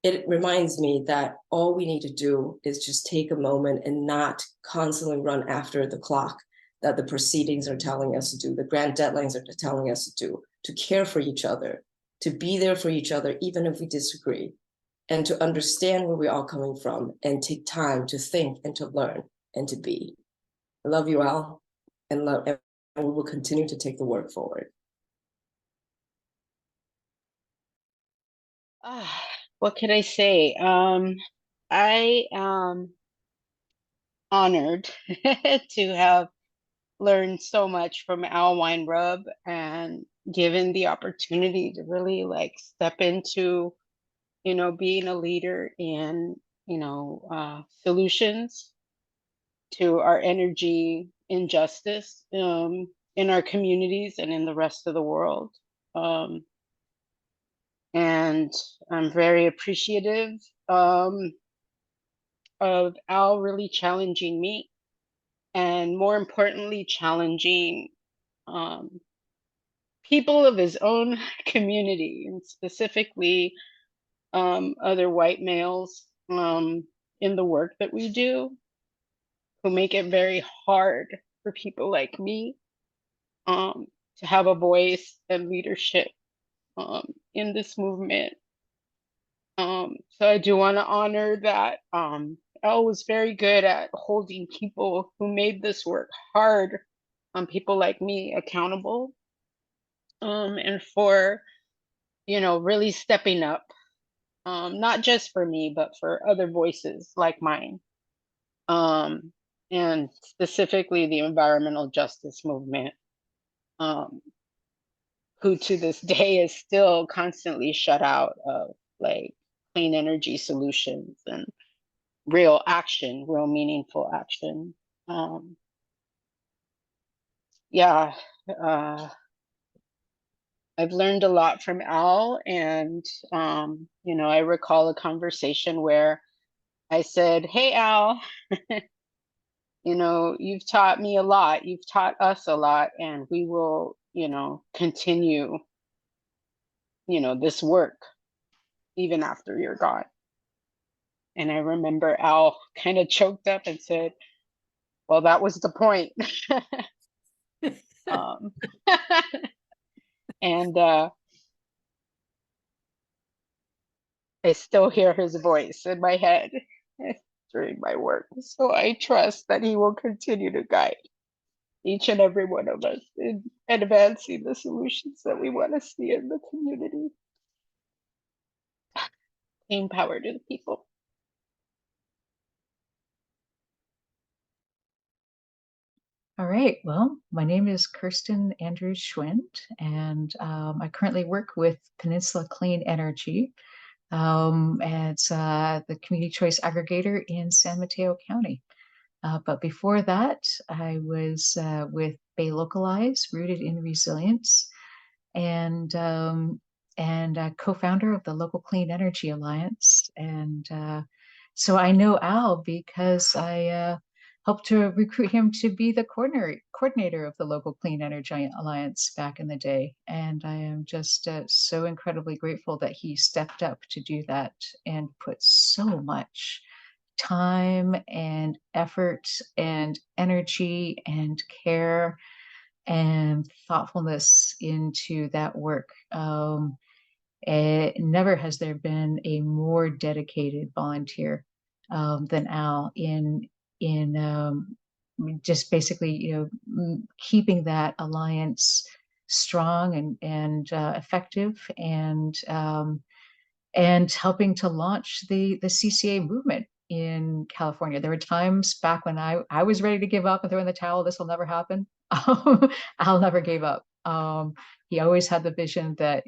It reminds me that all we need to do is just take a moment and not constantly run after the clock that the proceedings are telling us to do, the grant deadlines are telling us to do, to care for each other, to be there for each other, even if we disagree. and to understand where we're all coming from and take time to think and to learn and to be. I love you all, and we will continue to take the work forward. What can I say? I am honored to have learned so much from Al Weinrub and given the opportunity to really like step into, being a leader in, solutions to our energy injustice in our communities and in the rest of the world. And I'm very appreciative of Al really challenging me, and more importantly, challenging people of his own community, and specifically other white males in the work that we do, who make it very hard for people like me to have a voice and leadership in this movement. So I do want to honor that Elle was very good at holding people who made this work hard on people like me accountable, and for, really stepping up, not just for me, but for other voices like mine, and specifically the environmental justice movement, who to this day is still constantly shut out of like clean energy solutions and real action, real meaningful action. Yeah, I've learned a lot from Al, and I recall a conversation where I said, "Hey, Al, you've taught me a lot. You've taught us a lot, and we will, continue, this work even after you're gone." And I remember Al kind of choked up and said, "Well, that was the point." And I still hear his voice in my head during my work. So I trust that he will continue to guide each and every one of us in advancing the solutions that we want to see in the community. Clean power to the people. All right, well, my name is Kirsten Andrews Schwind, and I currently work with Peninsula Clean Energy. It's the community choice aggregator in San Mateo County. But before that, I was with Bay Localize, Rooted in Resilience, and co-founder of the Local Clean Energy Alliance. And so I know Al because I helped to recruit him to be the coordinator of the Local Clean Energy Alliance back in the day. And I am just so incredibly grateful that he stepped up to do that and put so much time and effort and energy and care and thoughtfulness into that work. Never has there been a more dedicated volunteer than Al in just basically, keeping that alliance strong and effective, and helping to launch the CCA movement in California. There were times back when I was ready to give up and throw in the towel. This will never happen. Al never gave up. He always had the vision that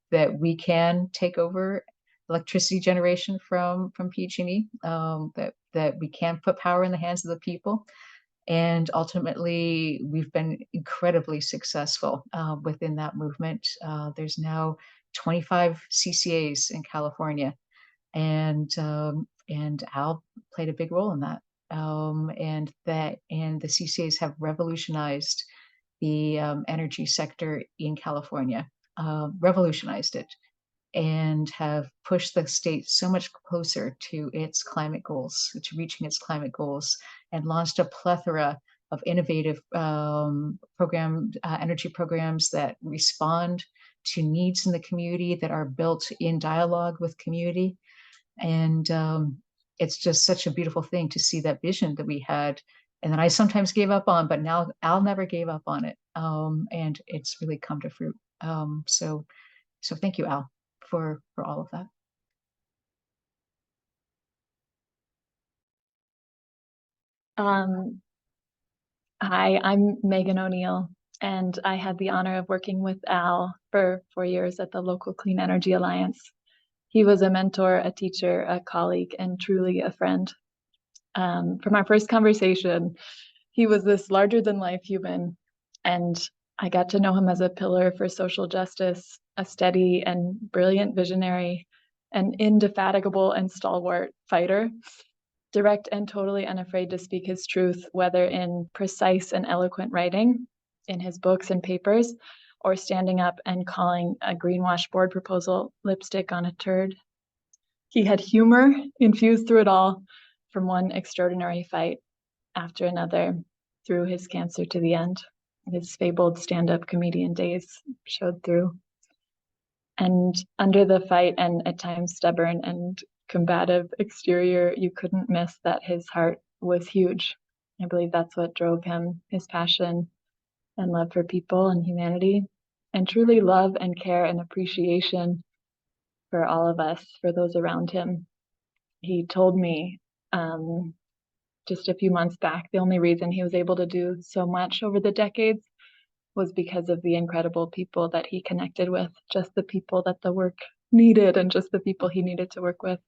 that we can take over electricity generation from PG&E, that we can put power in the hands of the people. And ultimately, we've been incredibly successful within that movement. There's now 25 CCAs in California, and Al played a big role in that. And the CCAs have revolutionized the energy sector in California, revolutionized it, and have pushed the state so much closer to its climate goals, to reaching its climate goals, and launched a plethora of innovative energy programs that respond to needs in the community, that are built in dialogue with community. And it's just such a beautiful thing to see that vision that we had, and that I sometimes gave up on, but now Al never gave up on it. And it's really come to fruit. So thank you, Al, for all of that. Hi, I'm Megan O'Neill, and I had the honor of working with Al for 4 years at the local Clean Energy Alliance. He was a mentor, a teacher, a colleague, and truly a friend. From our first conversation, he was this larger-than-life human, and I got to know him as a pillar for social justice, a steady and brilliant visionary, an indefatigable and stalwart fighter, direct and totally unafraid to speak his truth, whether in precise and eloquent writing, in his books and papers, or standing up and calling a greenwash board proposal lipstick on a turd. He had humor infused through it all, from one extraordinary fight after another, through his cancer to the end. His fabled stand-up comedian days showed through. And under the fight and at times stubborn and combative exterior, you couldn't miss that his heart was huge. I believe that's what drove him, his passion and love for people and humanity, and truly love and care and appreciation for all of us, for those around him. He told me just a few months back, the only reason he was able to do so much over the decades was because of the incredible people that he connected with, just the people that the work needed and just the people he needed to work with.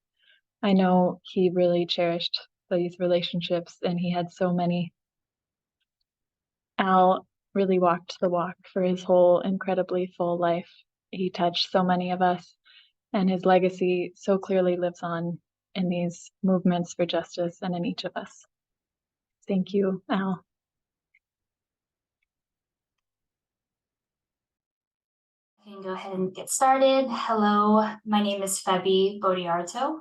I know he really cherished these relationships, and he had so many. Al really walked the walk for his whole incredibly full life. He touched so many of us, and his legacy so clearly lives on in these movements for justice and in each of us. Thank you, Al. I can go ahead and get started. Hello, my name is Febi Bodiarto,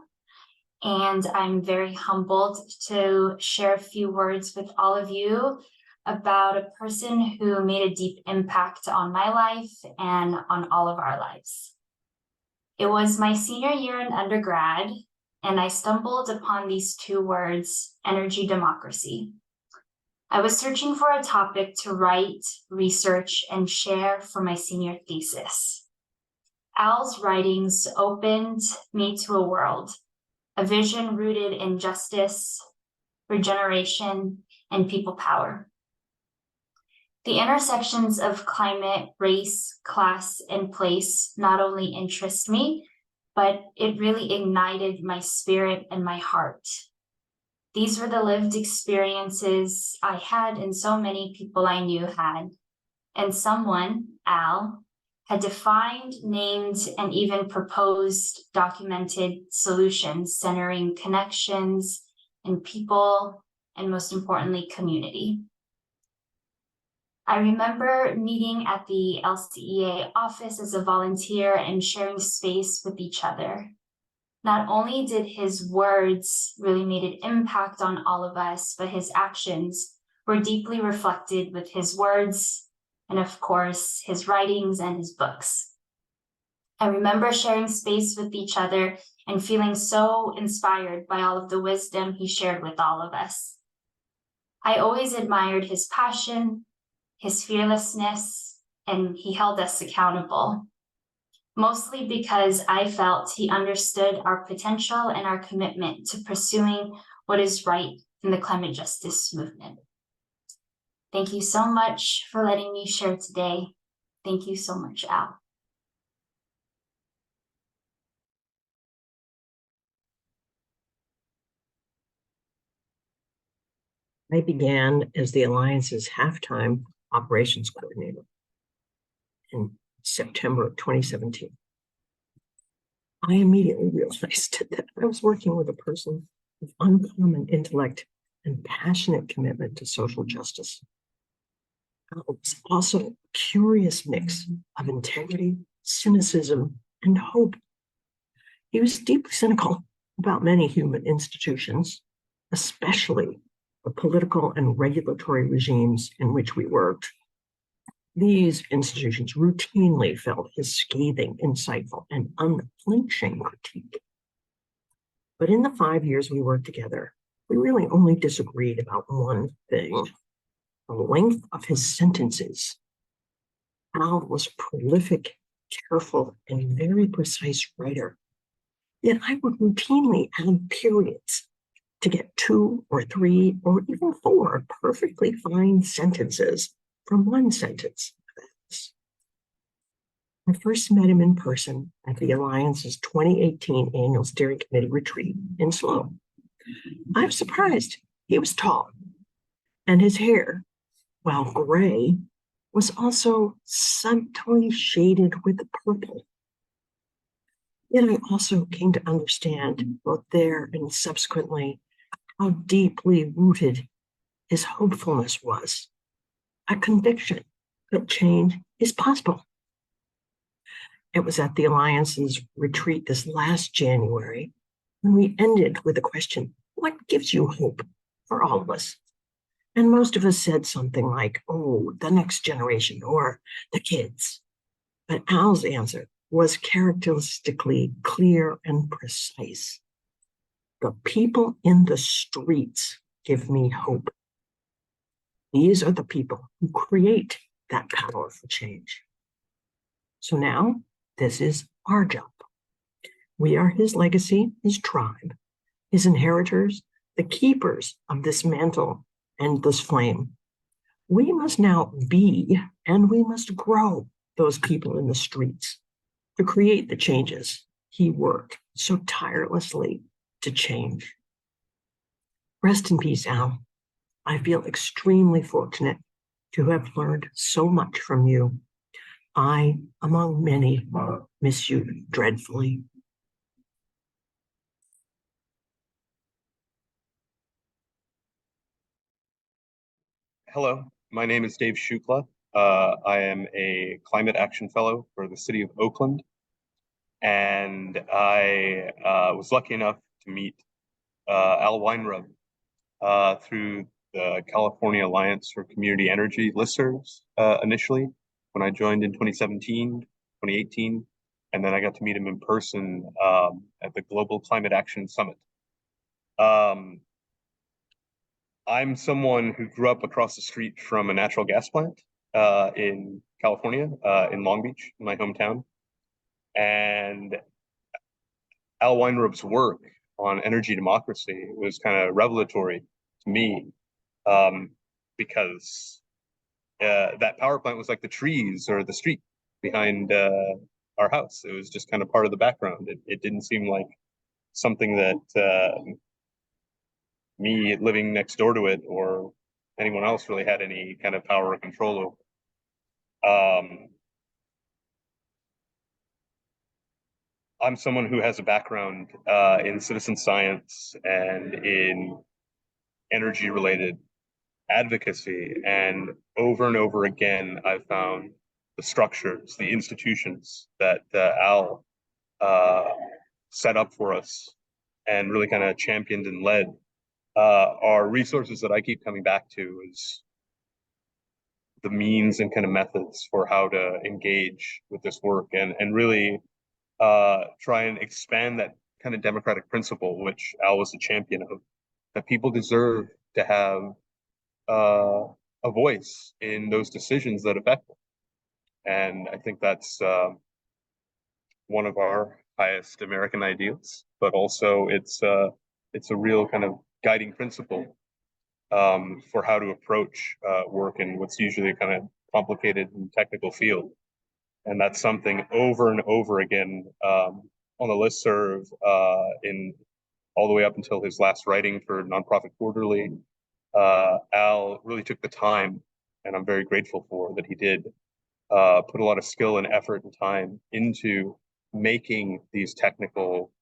and I'm very humbled to share a few words with all of you about a person who made a deep impact on my life and on all of our lives. It was my senior year in undergrad, and I stumbled upon these two words, energy democracy. I was searching for a topic to write, research, and share for my senior thesis. Al's writings opened me to a world, a vision rooted in justice, regeneration, and people power. The intersections of climate, race, class, and place not only interest me, but it really ignited my spirit and my heart. These were the lived experiences I had and so many people I knew had. And someone, Al, had defined, named, and even proposed documented solutions centering connections and people, and most importantly, community. I remember meeting at the LCEA office as a volunteer and sharing space with each other. Not only did his words really made an impact on all of us, but his actions were deeply reflected with his words and, of course, his writings and his books. I remember sharing space with each other and feeling so inspired by all of the wisdom he shared with all of us. I always admired his passion, his fearlessness, and he held us accountable. Mostly because I felt he understood our potential and our commitment to pursuing what is right in the climate justice movement. Thank you so much for letting me share today. Thank you so much, Al. I began as the Alliance's halftime operations coordinator in September of 2017. I immediately realized that I was working with a person with uncommon intellect and passionate commitment to social justice. It was also a curious mix of integrity, cynicism, and hope. He was deeply cynical about many human institutions, especially the political and regulatory regimes in which we worked. These institutions routinely felt his scathing, insightful, and unflinching critique. But in the 5 years we worked together, we really only disagreed about one thing: the length of his sentences. Al was a prolific, careful, and very precise writer. Yet I would routinely add periods to get 2 or 3 or even 4 perfectly fine sentences from one sentence. I first met him in person at the Alliance's 2018 annual steering committee retreat in SLO. I was surprised. He was tall, and his hair, while gray, was also subtly shaded with purple. Yet I also came to understand, both there and subsequently, how deeply rooted his hopefulness was, a conviction that change is possible. It was at the Alliance's retreat this last January when we ended with a question: what gives you hope for all of us? And most of us said something like, oh, the next generation or the kids. But Al's answer was characteristically clear and precise. The people in the streets give me hope. These are the people who create that power for change. So now, this is our job. We are his legacy, his tribe, his inheritors, the keepers of this mantle and this flame. We must now be, and we must grow those people in the streets to create the changes he worked so tirelessly to change. Rest in peace, Al. I feel extremely fortunate to have learned so much from you. I, among many, miss you dreadfully. Hello, my name is Dave Shukla. I am a climate action fellow for the city of Oakland. And I was lucky enough to meet Al Weinrub through the California Alliance for Community Energy listservs initially when I joined in 2017, 2018. And then I got to meet him in person at the Global Climate Action Summit. I'm someone who grew up across the street from a natural gas plant in California, in Long Beach, my hometown. And Al Weinrub's work on energy democracy was kind of revelatory to me because that power plant was like the trees or the street behind our house. It was just kind of part of the background. It didn't seem like something that me living next door to it or anyone else really had any kind of power or control over. I'm someone who has a background in citizen science and in energy related advocacy. And over again, I've found the structures, the institutions that Al set up for us and really kind of championed and led are resources that I keep coming back to as the means and kind of methods for how to engage with this work and really try and expand that kind of democratic principle, which Al was a champion of, that people deserve to have a voice in those decisions that affect them. And I think that's one of our highest American ideals, but also it's a real kind of guiding principle for how to approach work in what's usually a kind of complicated and technical field. And that's something over and over again on the listserv in all the way up until his last writing for Nonprofit Quarterly. Al really took the time, and I'm very grateful for that he did, put a lot of skill and effort and time into making these technical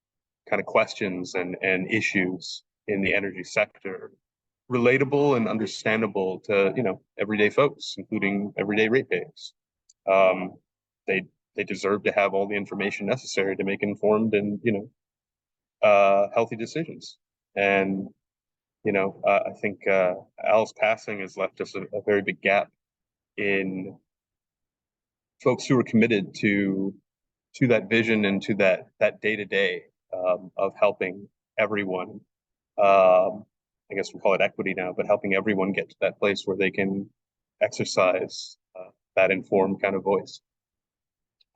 kind of questions and issues in the energy sector relatable and understandable to, you know, everyday folks, including everyday ratepayers. They deserve to have all the information necessary to make informed and, you know, healthy decisions. And, you know, I think Al's passing has left us a very big gap in folks who are committed to that vision and to that day-to-day of helping everyone, I guess we call it equity now, but helping everyone get to that place where they can exercise that informed kind of voice.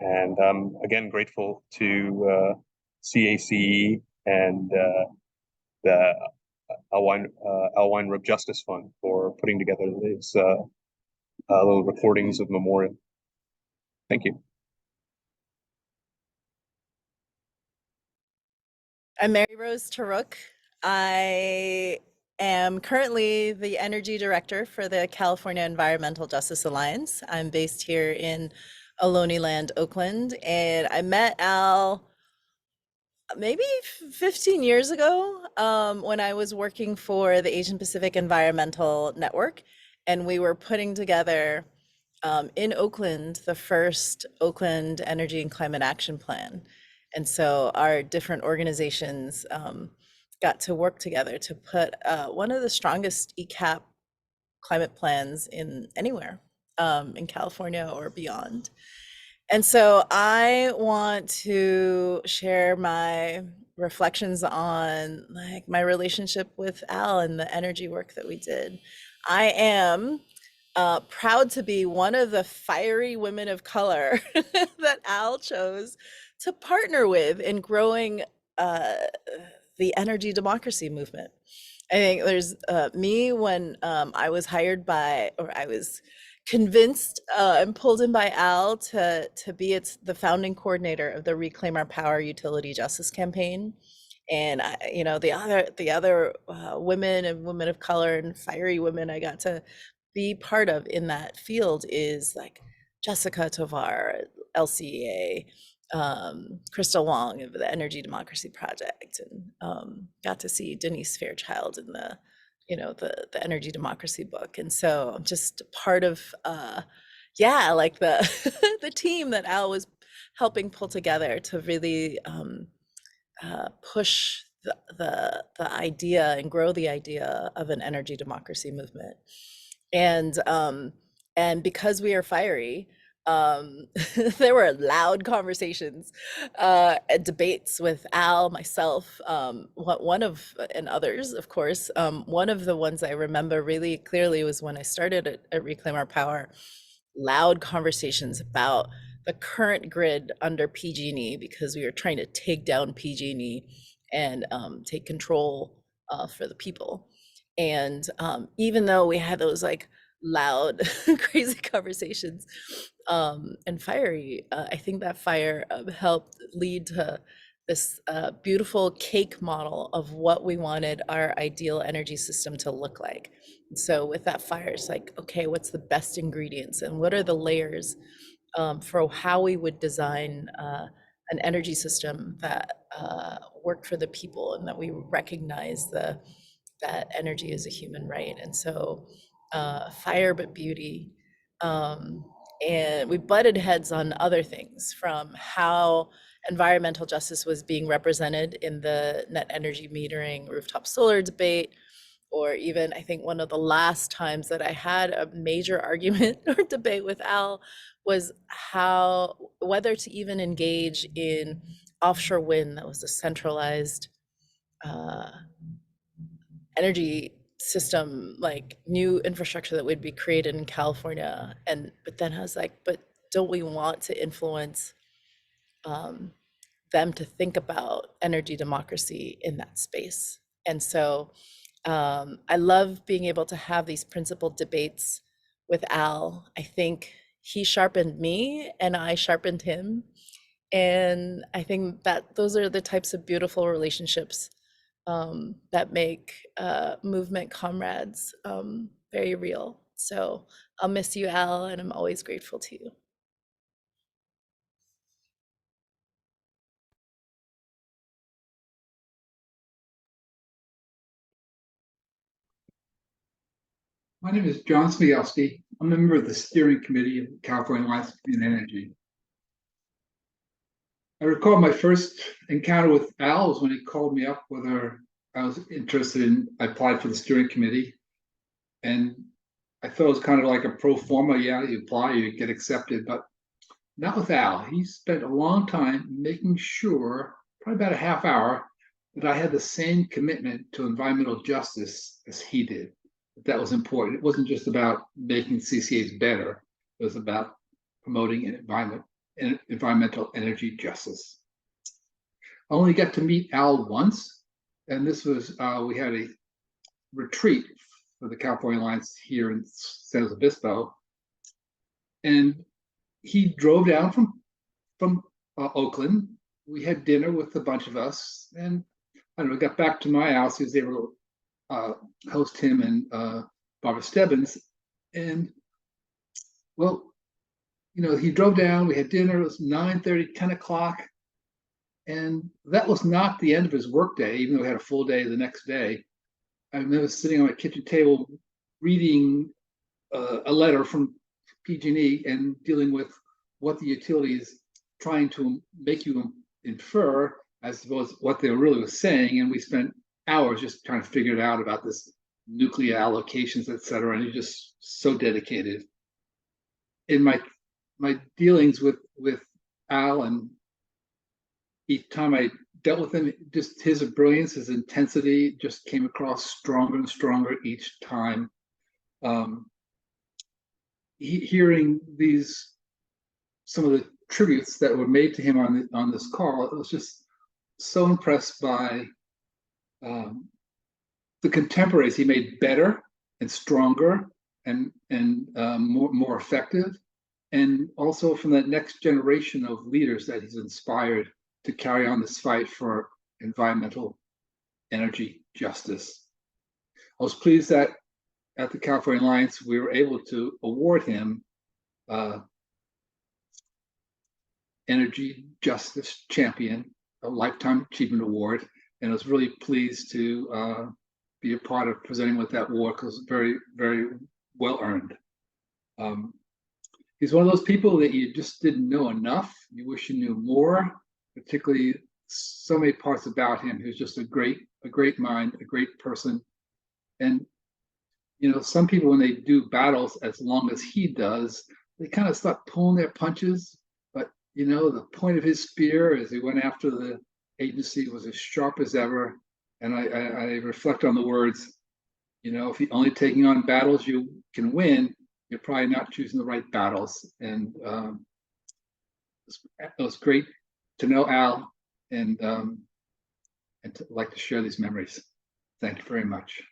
And again, grateful to CACE and the Weinrub Justice Fund for putting together these little recordings of memorial. Thank you. I'm Mary Rose Taruk. I am currently the energy director for the California Environmental Justice Alliance. I'm based here in Ohlone Land, Oakland, and I met Al maybe 15 years ago when I was working for the Asian Pacific Environmental Network, and we were putting together in Oakland the first Oakland Energy and Climate Action Plan. And so our different organizations got to work together to put one of the strongest ECAP climate plans in anywhere in California or beyond. And so I want to share my reflections on like my relationship with Al and the energy work that we did. I am proud to be one of the fiery women of color that Al chose to partner with in growing the energy democracy movement. I think there's me when I was hired by, or I was convinced and pulled in by Al to be the founding coordinator of the Reclaim Our Power Utility Justice Campaign. And you know, the other women and women of color and fiery women I got to be part of in that field is like Jessica Tovar, LCEA, Crystal Wong of the Energy Democracy Project, and got to see Denise Fairchild in the, you know, the Energy Democracy book. And so I'm just part of, yeah, like the the team that Al was helping pull together to really push the idea and grow the idea of an energy democracy movement. And because we are fiery, there were loud conversations and debates with Al, myself, one of, and others, of course. One of the ones I remember really clearly was when I started at Reclaim Our Power, loud conversations about the current grid under PG&E, because we were trying to take down PG&E and take control for the people. And even though we had those like loud, crazy conversations and fiery, I think that fire helped lead to this beautiful cake model of what we wanted our ideal energy system to look like. So with that fire, it's like, okay, what's the best ingredients and what are the layers for how we would design an energy system that worked for the people and that we recognize that energy is a human right. And so fire but beauty. And we butted heads on other things, from how environmental justice was being represented in the net energy metering rooftop solar debate, or even I think one of the last times that I had a major argument or debate with Al was whether to even engage in offshore wind. That was a centralized energy system, like new infrastructure that would be created in California. But then I was like, but don't we want to influence them to think about energy democracy in that space? And so I love being able to have these principled debates with Al. I think he sharpened me and I sharpened him. And I think that those are the types of beautiful relationships that make movement comrades very real. So I'll miss you, Al, and I'm always grateful to you. My name is John Smigelski. I'm a member of the steering committee of the California Alliance for Clean Energy. I recall my first encounter with Al was when he called me up whether I was interested in, I applied for the steering committee. And I thought it was kind of like a pro forma, yeah, you apply, you get accepted, but not with Al. He spent a long time making sure, probably about a half hour, that I had the same commitment to environmental justice as he did. That was important. It wasn't just about making CCAs better. It was about promoting environmental energy justice. I only got to meet Al once, and this was, we had a retreat for the California Alliance here in San Luis Obispo. And he drove down from Oakland. We had dinner with a bunch of us, and I don't know, got back to my house. He was able to host him and Barbara Stebbins. And well, you know, he drove down, we had dinner, it was 9:30, 10 o'clock. And that was not the end of his workday, even though he had a full day the next day. I remember sitting on my kitchen table reading a letter from PG&E and dealing with what the utility is trying to make you infer as opposed to what they really was saying. And we spent hours just trying to figure it out about this nuclear allocations, et cetera. And he's just so dedicated. In my dealings with Al, and each time I dealt with him, just his brilliance, his intensity just came across stronger and stronger each time. Hearing some of the tributes that were made to him on this call, it was just so impressed by the contemporaries he made better and stronger and more effective, and also from that next generation of leaders that he's inspired to carry on this fight for environmental energy justice. I was pleased that at the California Alliance, we were able to award him Energy Justice Champion, a Lifetime Achievement Award. And I was really pleased to be a part of presenting with that award because it was very, very well earned. He's one of those people that you just didn't know enough. You wish you knew more, particularly so many parts about him. He was just a great mind, a great person. And you know, some people, when they do battles as long as he does, they kind of start pulling their punches. But, you know, the point of his spear as he went after the agency was as sharp as ever. And I reflect on the words, you know, if you're only taking on battles you can win, you're probably not choosing the right battles. And it was great to know Al and to like to share these memories. Thank you very much.